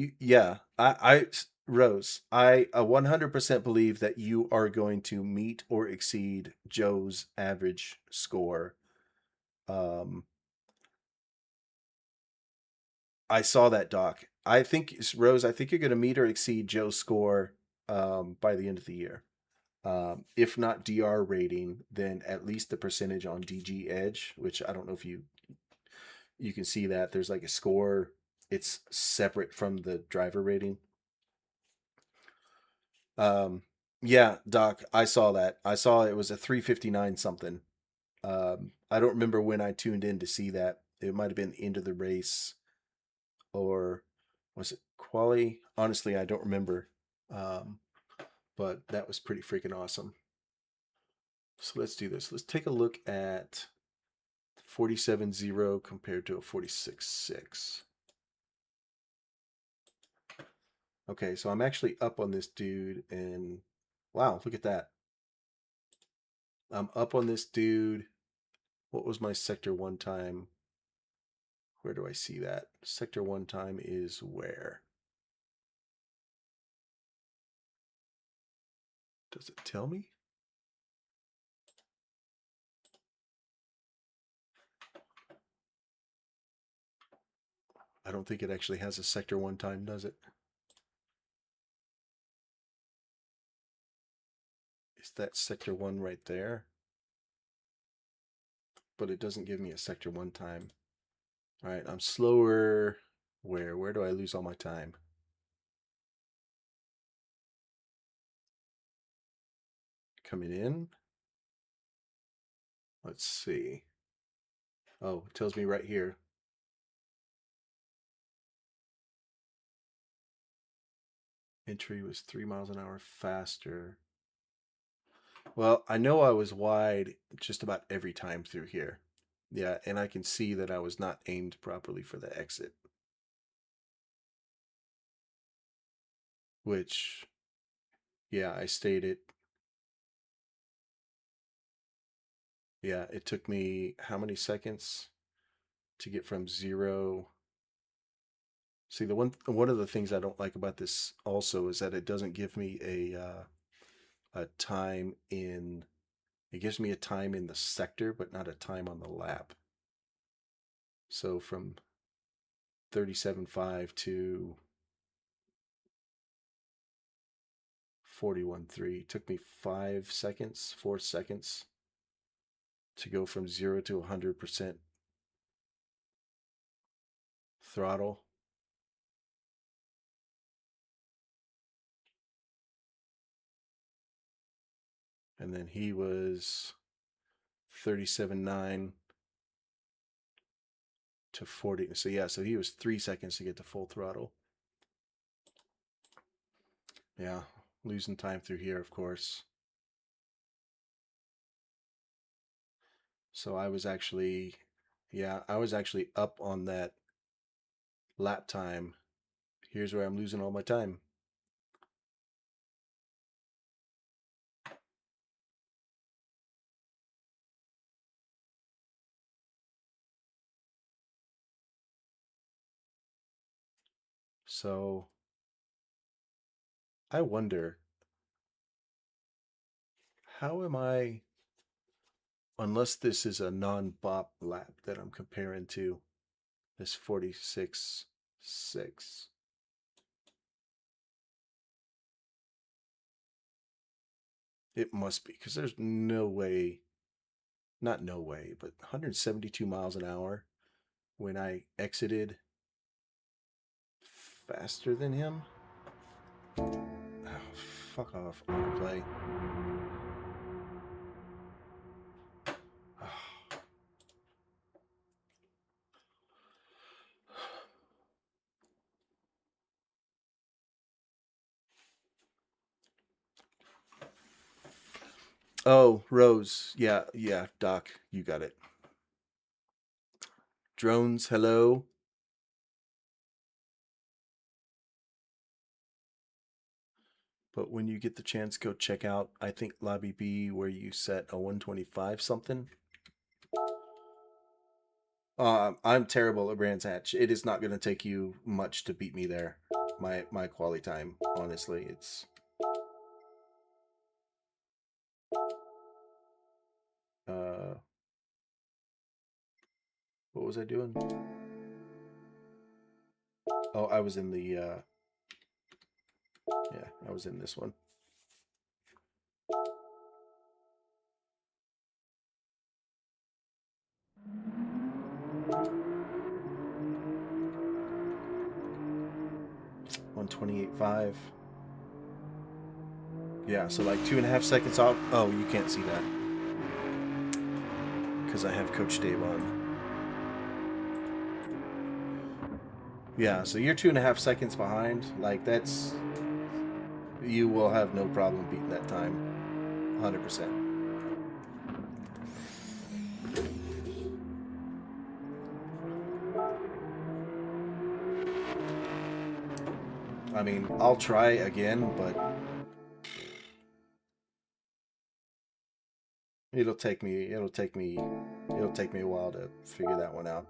I Rose, I 100% believe that you are going to meet or exceed Joe's average score. Um, I saw that, Doc. I think, Rose, I think you're going to meet or exceed Joe's score by the end of the year. If not DR rating, then at least the percentage on DG Edge, which I don't know if you can see that there's like a score. It's separate from the driver rating. Yeah, Doc, I saw that. I saw it was a 359 something. I don't remember when I tuned in to see that. It might have been into the race, or was it quali? Honestly, I don't remember. Um, but that was pretty freaking awesome. So let's do this. Let's take a look at 47.0 compared to a 46.6. Okay, so I'm actually up on this dude, and wow, look at that. I'm up on this dude. What was my sector 1 time? Where do I see that? Sector 1 time is where? Does it tell me? I don't think it actually has a Sector 1 time, does it? Is that Sector 1 right there? But it doesn't give me a Sector 1 time. All right, I'm slower. Where do I lose all my time? Coming in. Let's see. Oh, it tells me right here. Entry was 3 miles an hour faster. Well, I know I was wide just about every time through here. Yeah, and I can see that I was not aimed properly for the exit. Which, yeah, I stated. Yeah, it took me how many seconds to get from 0? See, one of the things I don't like about this also is that it doesn't give me a time in. It gives me a time in the sector, but not a time on the lap. So from 37.5 to 41.3 took me 5 seconds, 4 seconds to go from 0 to 100% throttle. And then he was 37.9 to 40. So yeah, so he was 3 seconds to get to full throttle. Yeah, losing time through here, of course. So I was actually, yeah, I was actually up on that lap time. Here's where I'm losing all my time. So I wonder, how am I, unless this is a non-bop lap that I'm comparing to, this 46.6. It must be, because there's no way, not no way, but 172 miles an hour when I exited faster than him. Oh, fuck off, autoplay. Oh, Rose. Yeah, yeah, Doc, you got it. Drones, hello. But when you get the chance, go check out, I think, Lobby B, where you set a 125 something. I'm terrible at Brands Hatch. It is not going to take you much to beat me there. My quality time, honestly, it's... what was I doing? Oh, I was in the, yeah, I was in this one. $128.5. Yeah, so like 2.5 seconds off. Oh, you can't see that because I have Coach Dave on. Yeah, so you're 2.5 seconds behind. Like, that's... You will have no problem beating that time. 100%. I mean, I'll try again, but it'll take me a while to figure that one out.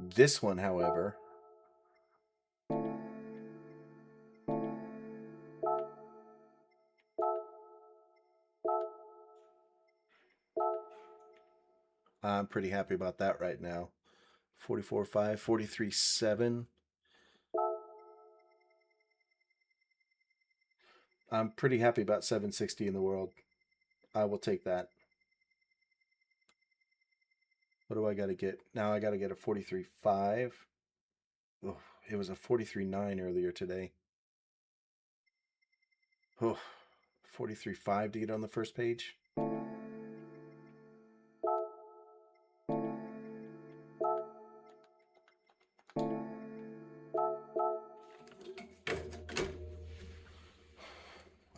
This one, however, I'm pretty happy about that right now. 44.5, 43.7. I'm pretty happy about 760 in the world. I will take that. What do I got to get? Now I got to get a 43.5. Oh, it was a 43.9 earlier today. Oh, 43.5 to get on the first page.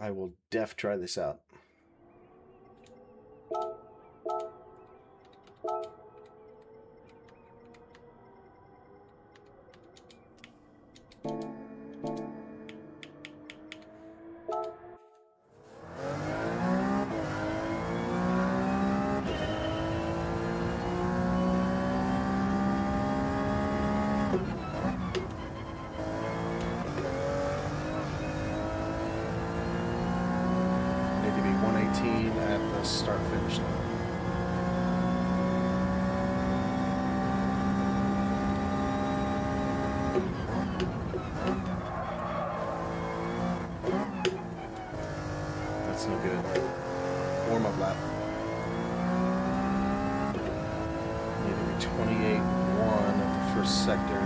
I will try this out. At the start finish line. That's no good. Warm up lap. Need to be 28.1 at the first sector.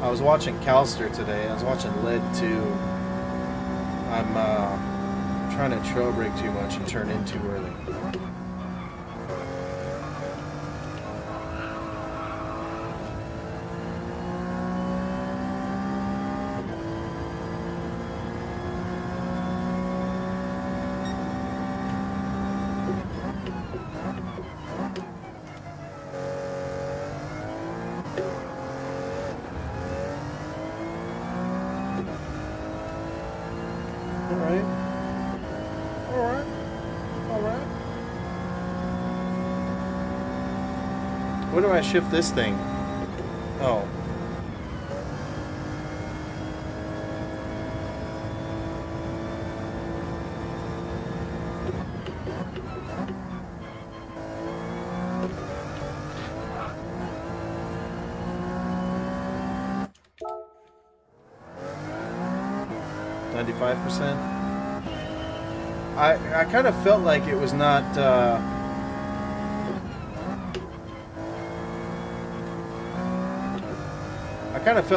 I was watching Calster today. I was watching Lead 2. I'm trying to trail brake too much and turn in too early. Where do I shift this thing? Oh. %. I kind of felt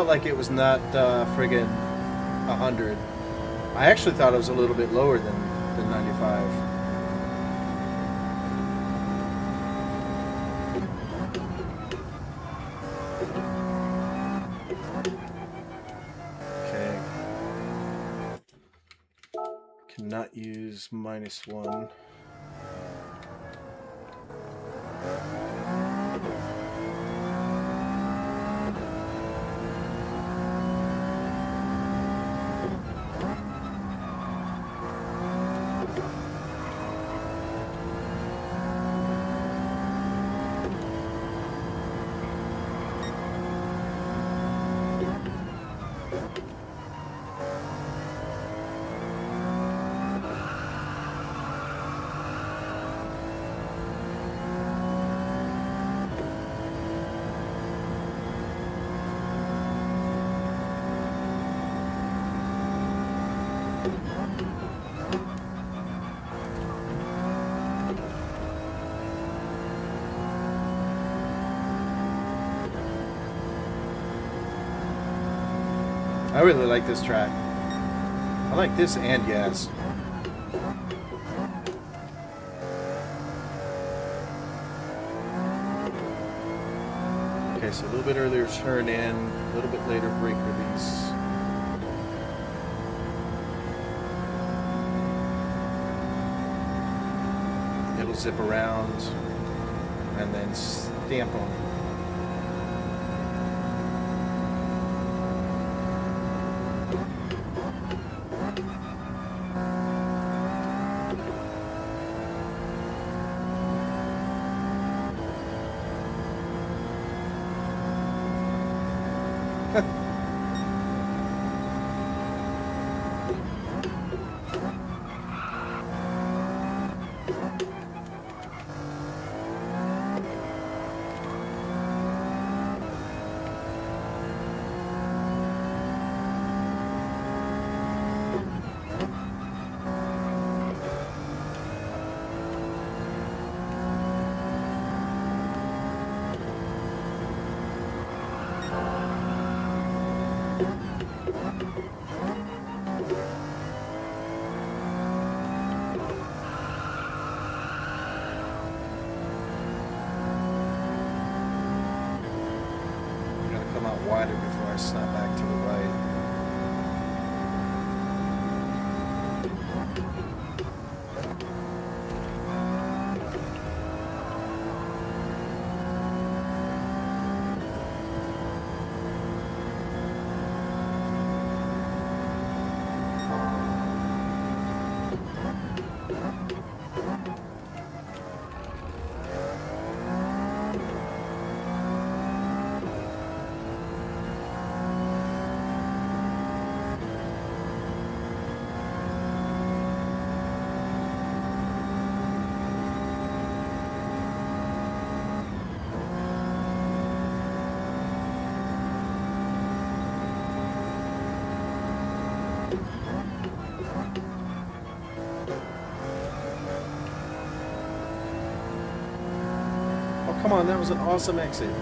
like it was not friggin' 100. I actually thought it was a little bit lower than 95. Okay. Cannot use -1. I really like this track. I like this and gas. Okay, so a little bit earlier turn in, a little bit later brake release. zip around and then stamp them. Wider before I snap back to the right. Come on, that was an awesome exit.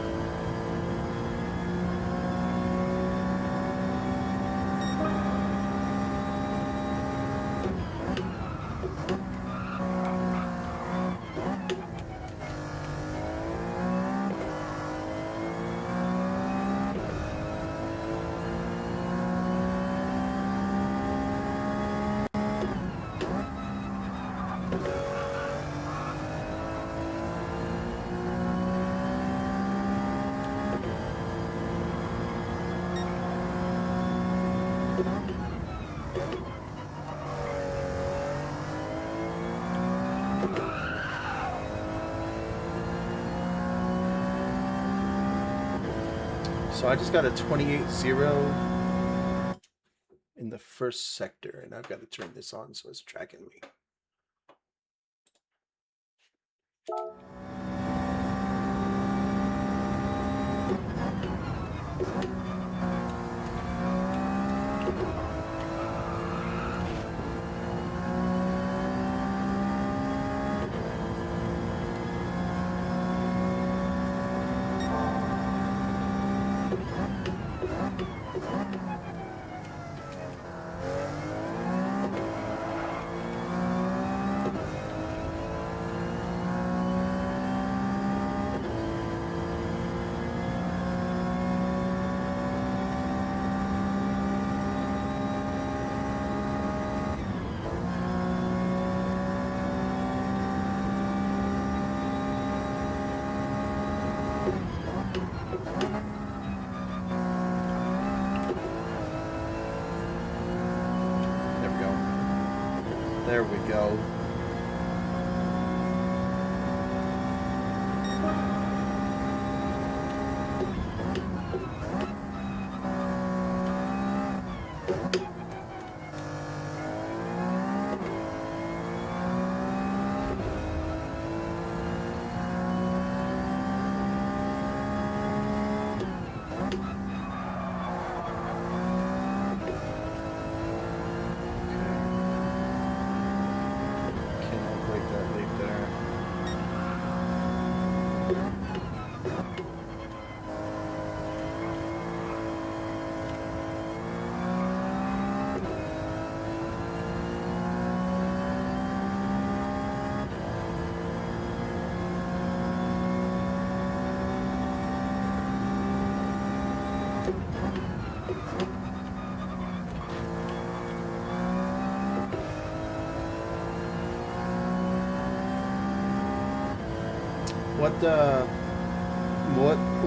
So I just got a 28.0 in the first sector, and I've got to turn this on so it's tracking me. There we go.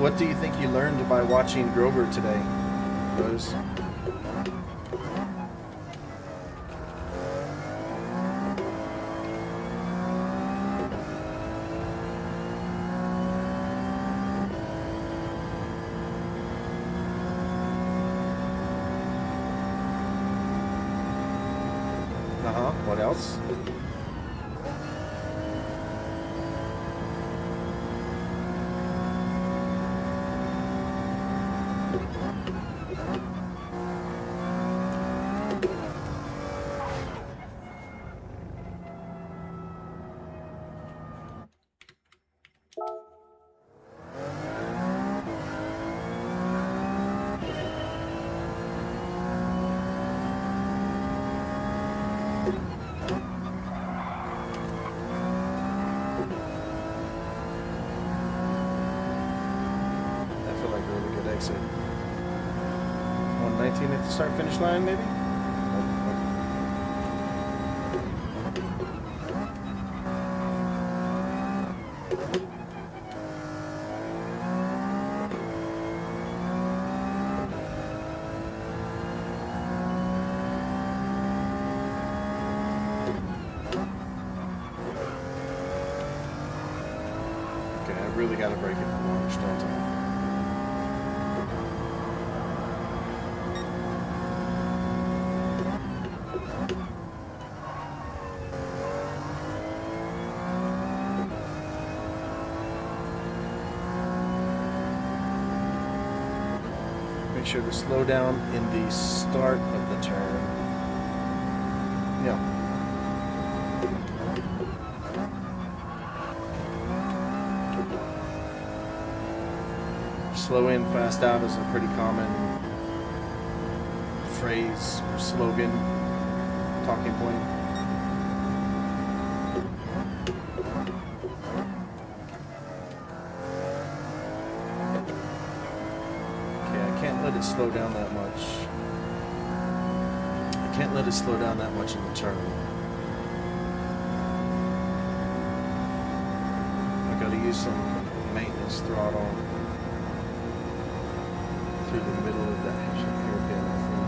what do you think you learned by watching Grover today, Rose? What else? Exit. 119 at the start finish line, maybe? Okay, I really got to break it for launch, don't I? Make sure to slow down in the start of the turn. Yeah. Slow in, fast out is a pretty common phrase or slogan, talking point. Slow down that much. I can't let it slow down that much in the turn. I gotta use some maintenance throttle through the middle of that hairpin, I think.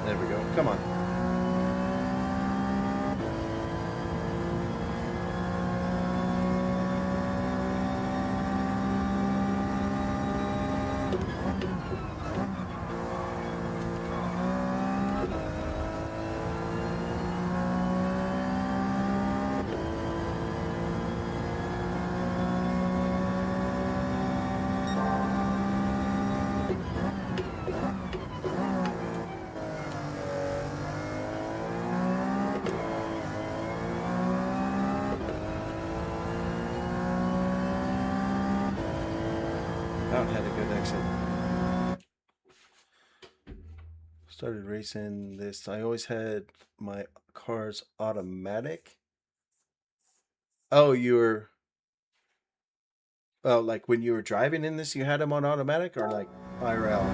There we go. Come on. Had a good exit. Started racing this. I always had my cars automatic. Oh, you were. Oh, like when you were driving in this, you had them on automatic, or like IRL?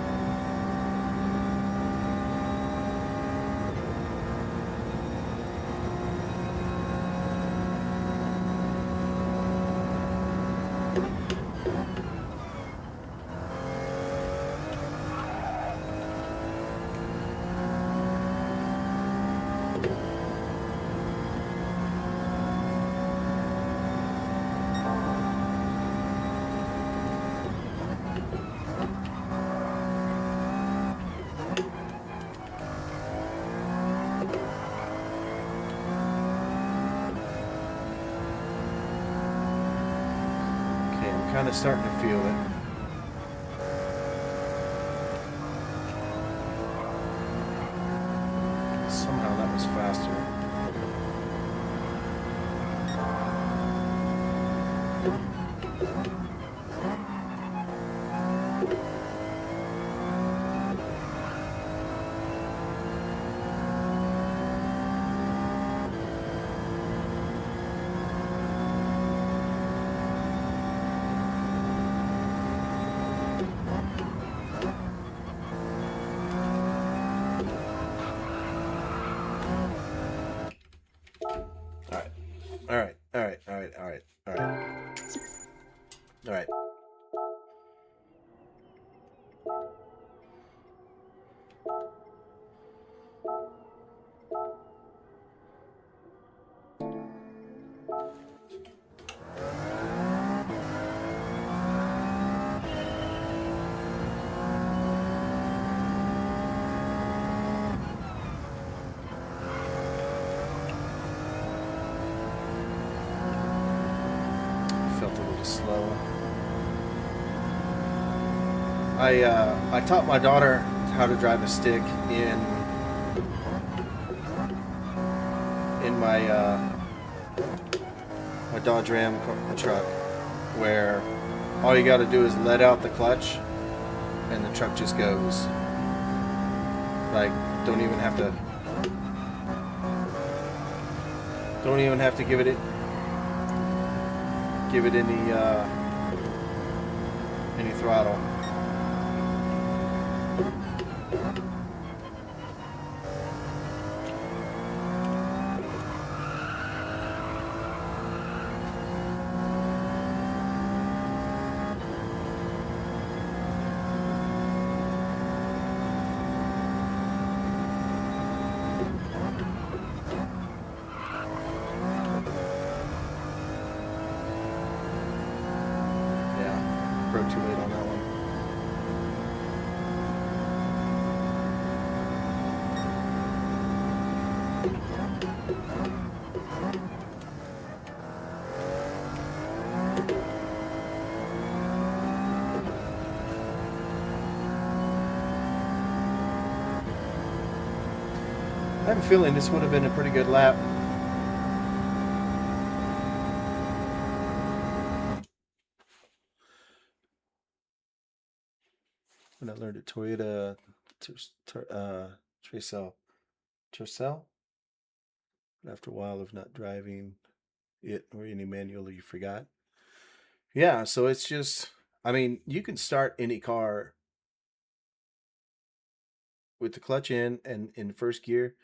kind of starting to feel it. Somehow that was faster. All right. Felt a little slow. I taught my daughter how to drive a stick in my Dodge Ram truck, where all you got to do is let out the clutch and the truck just goes. Like, don't even have to give it any throttle. Broke too late on that one. I have a feeling this would have been a pretty good lap. When I learned at Toyota Tercel. After a while of not driving it or any manual, you forgot. Yeah, so it's just, I mean, you can start any car with the clutch in and in first gear.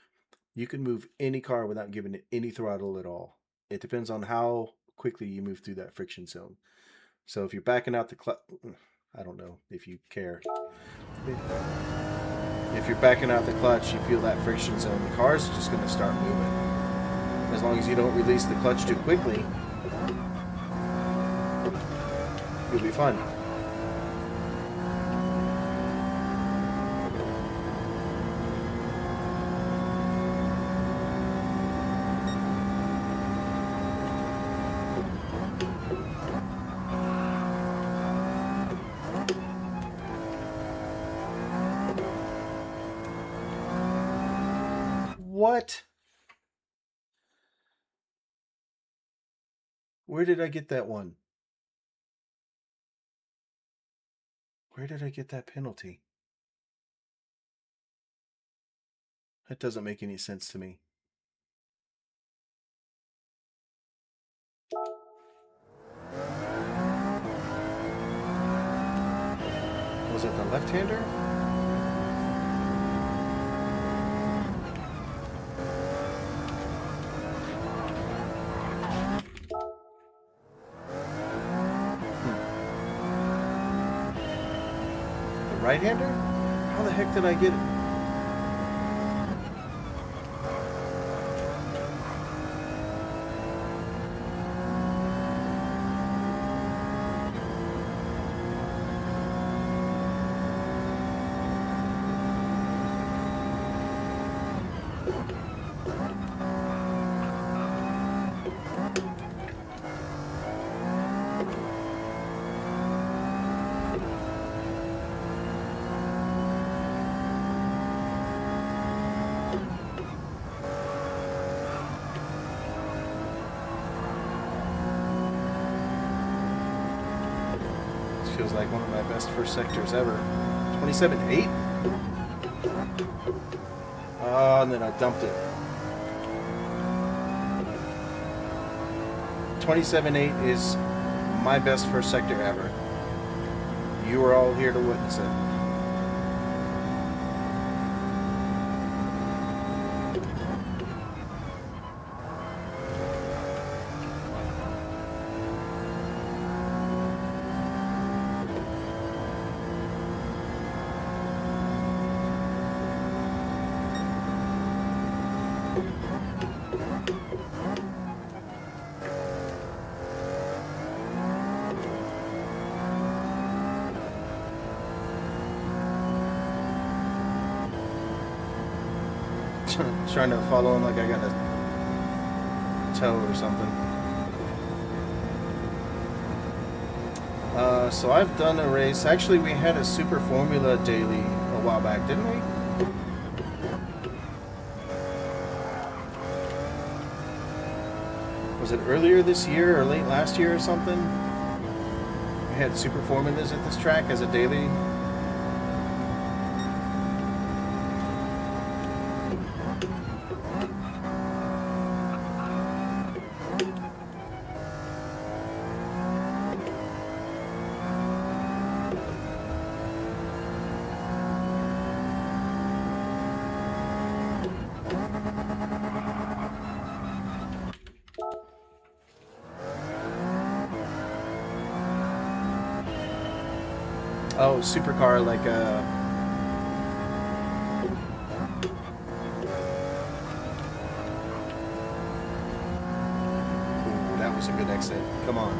You can move any car without giving it any throttle at all. It depends on how quickly you move through that friction zone. So if you're backing out the clutch, I don't know if you care. If you're backing out the clutch, you feel that friction zone, the car's just going to start moving. As long as you don't release the clutch too quickly, you'll be fine. What? Where did I get that one? Where did I get that penalty? That doesn't make any sense to me. Was it the left-hander? Right-hander? How the heck did I get it? feels like one of my best first sectors ever. 27.8? Oh, and then I dumped it. 27.8 is my best first sector ever. You are all here to witness it. Trying to follow him like I got a toe or something. So I've done a race. Actually, we had a Super Formula daily a while back, didn't we? Was it earlier this year or late last year or something? We had Super Formulas at this track as a daily. Oh, supercar, like a... Ooh, that was a good exit. Come on.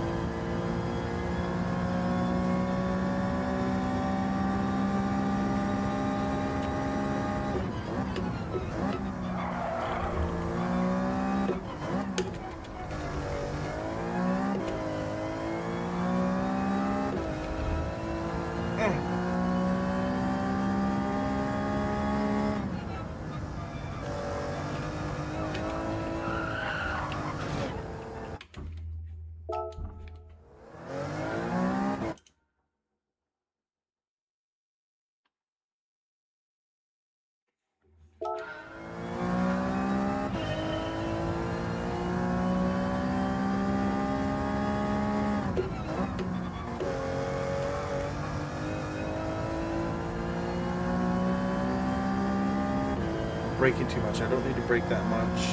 Braking too much. I don't need to brake that much.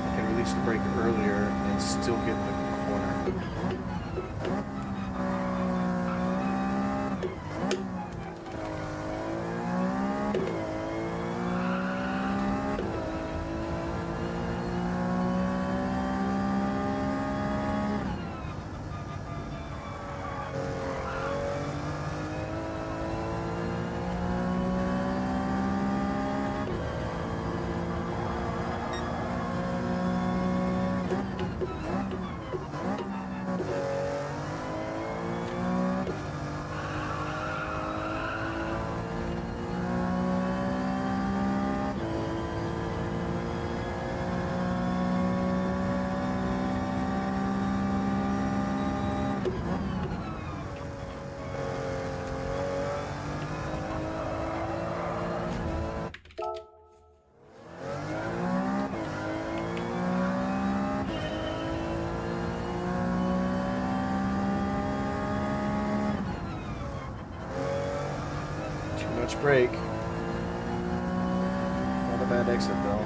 I can release the brake earlier and still get the corner. Much brake. Not a bad exit though.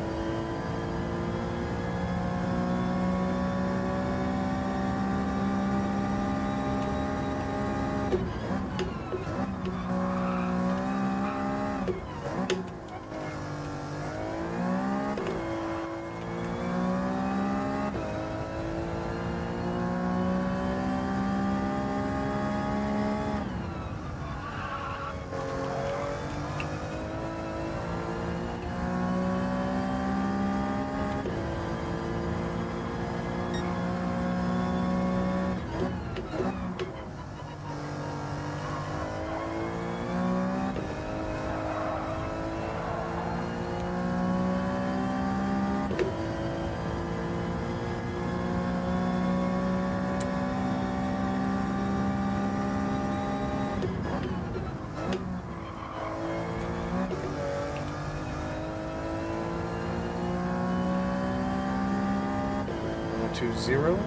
0.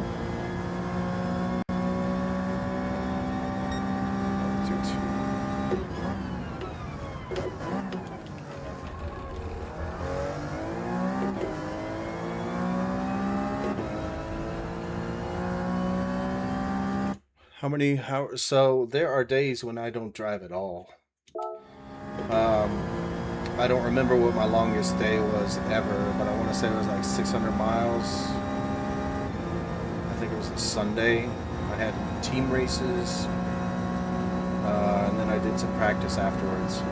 So there are days when I don't drive at all. I don't remember what my longest day was ever, but I want to say it was like 600 miles. I think it was a Sunday. I had team races, and then I did some practice afterwards.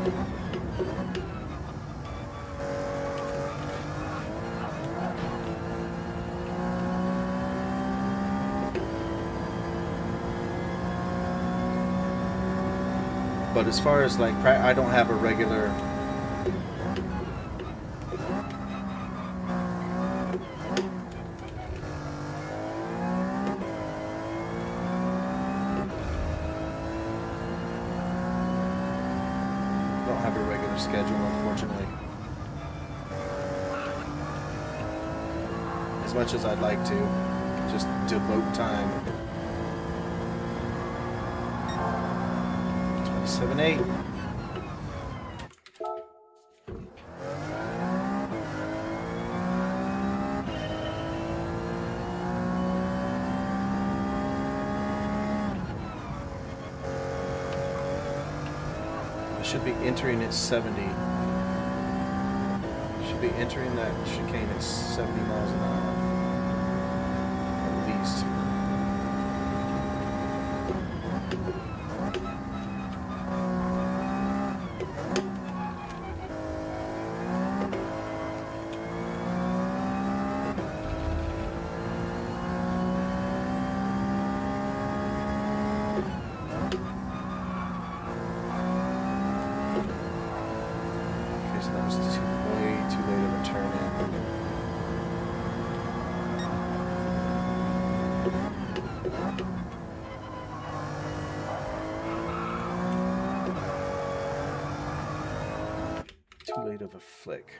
But as far as like, I don't have a regular. Schedule, unfortunately. As much as I'd like to, just devote time. 27.8. Should be entering at 70. Should be entering that chicane at 70 miles an hour. At least. Too late of a flick.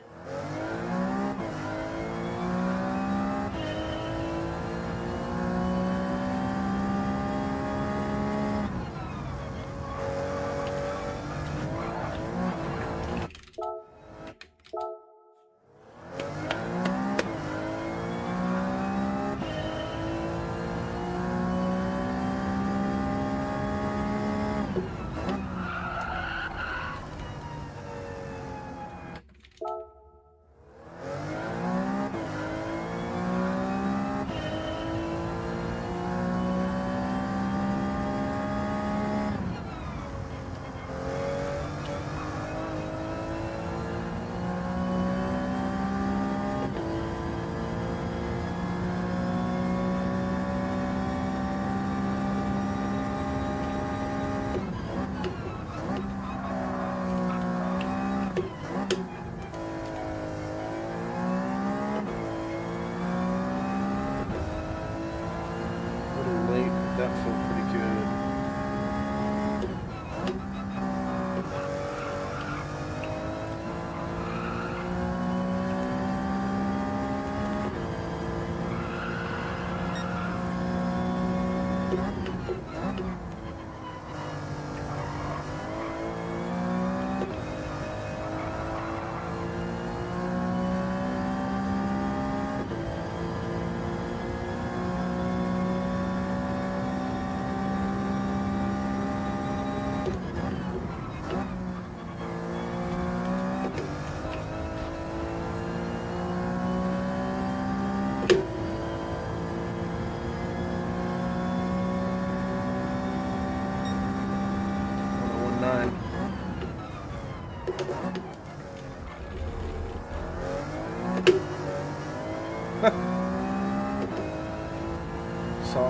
So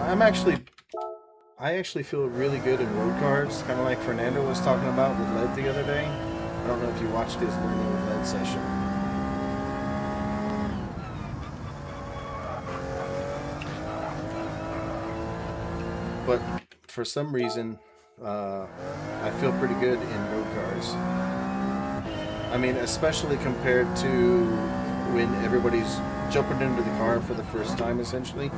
I actually feel really good in road cars, kind of like Fernando was talking about with lead the other day. I don't know if you watched his learning with lead session. But for some reason, I feel pretty good in road cars. I mean, especially compared to when everybody's jumping into the car for the first time, essentially.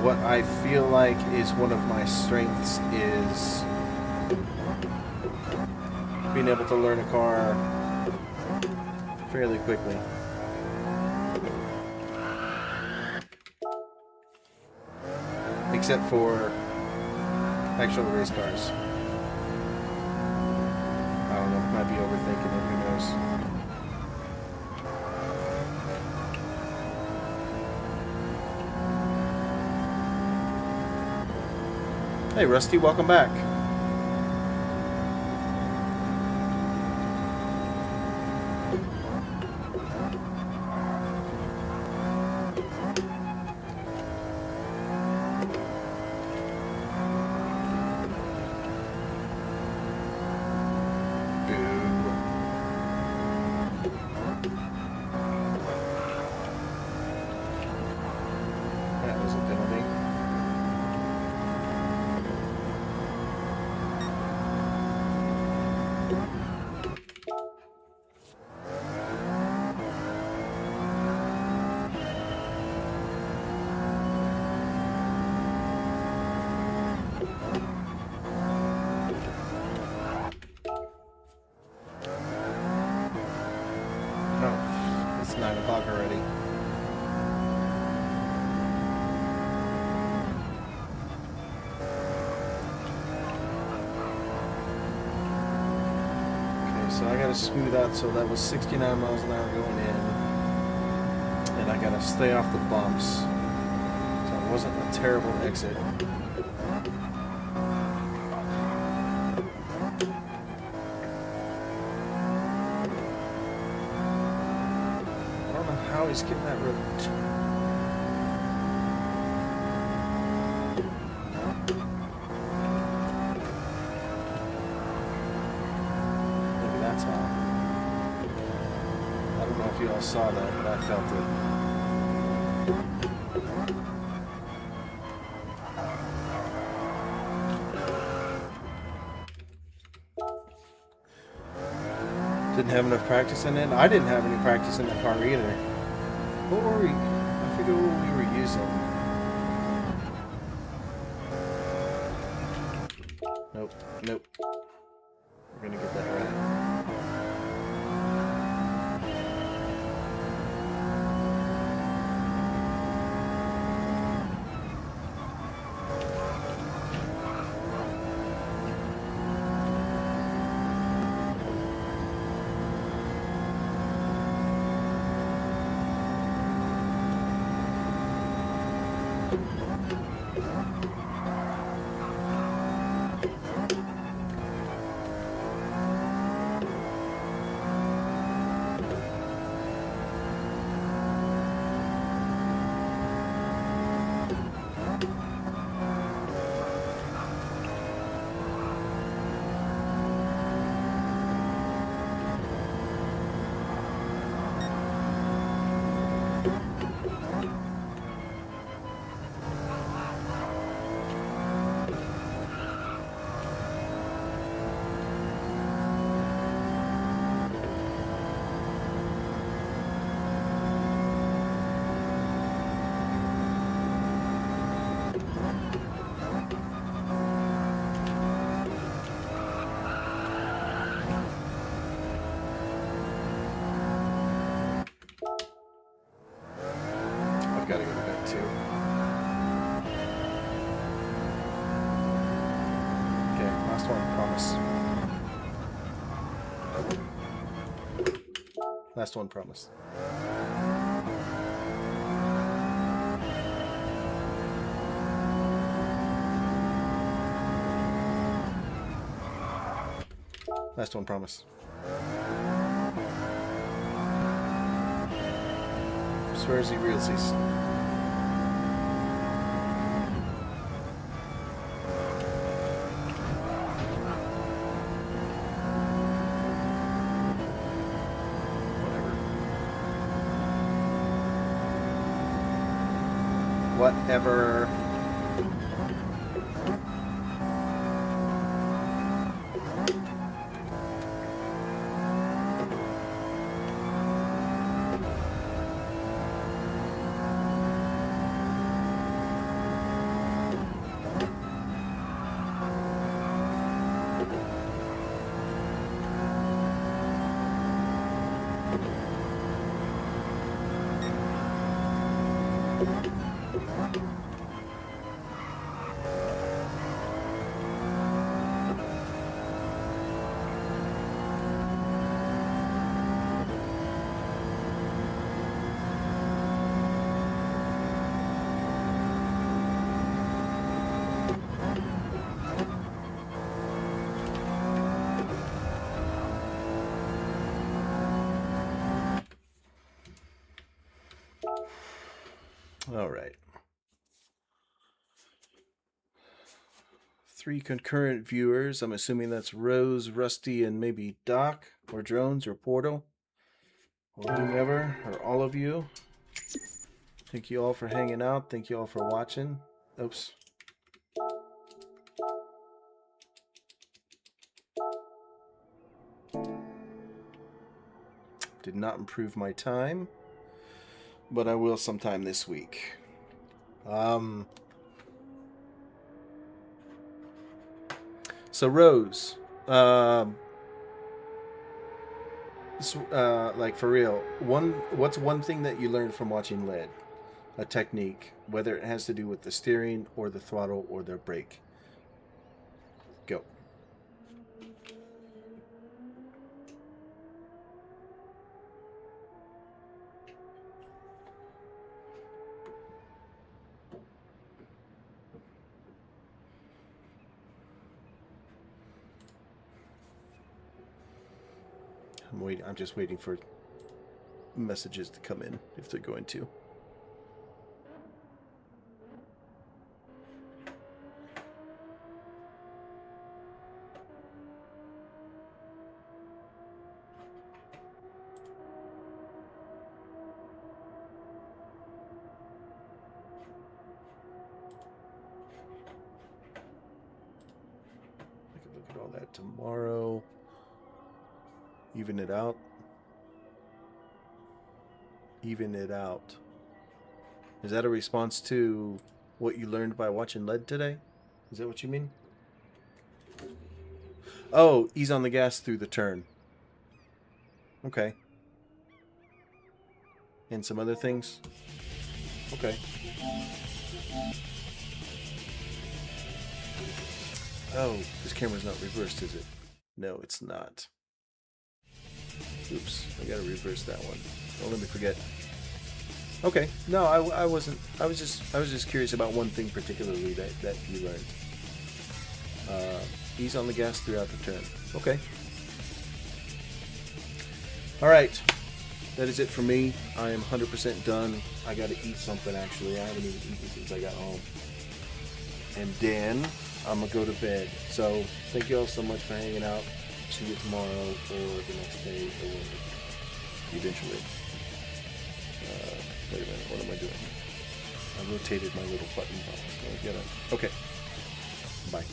What I feel like is one of my strengths is being able to learn a car fairly quickly. Except for actual race cars. I don't know, might be overthinking it, who knows. Hey Rusty, welcome back. It's 9 o'clock already. Okay, so I gotta smooth out, so that was 69 miles an hour going in. And I gotta stay off the bumps. So it wasn't a terrible exit. How he's getting that road. Maybe that's how. I don't know if you all saw that, but I felt it. Didn't have enough practice in it. I didn't have any practice in that car either. What were we? I forget what we were using. Nope, nope. We're gonna get that right. Gotta go to bed too. Okay, last one, promise. Last one, promise. Last one, promise. Swears he realsies. Whatever. All right. 3 concurrent viewers. I'm assuming that's Rose, Rusty, and maybe Doc, or Drones, or Portal, or whomever, or all of you. Thank you all for hanging out. Thank you all for watching. Oops. Did not improve my time, but I will sometime this week. So Rose, like for real, what's one thing that you learned from watching LED? A technique, whether it has to do with the steering or the throttle or the brake. Go. I'm just waiting for messages to come in if they're going to. I can look at all that tomorrow. Even it out. Even it out. Is that a response to what you learned by watching LED today? Is that what you mean? Oh, ease on the gas through the turn. Okay. And some other things? Okay. Oh, this camera's not reversed, is it? No, it's not. Oops, I gotta reverse that one. Don't let me forget. Okay, no, I wasn't. I was just curious about one thing particularly that you learned. Ease on the gas throughout the turn. Okay. All right, that is it for me. I am 100% done. I gotta eat something actually. I haven't even eaten since I got home. And then I'm gonna go to bed. So thank you all so much for hanging out. See you tomorrow or the next day or eventually. Wait a minute, what am I doing? I rotated my little button box. Okay, bye.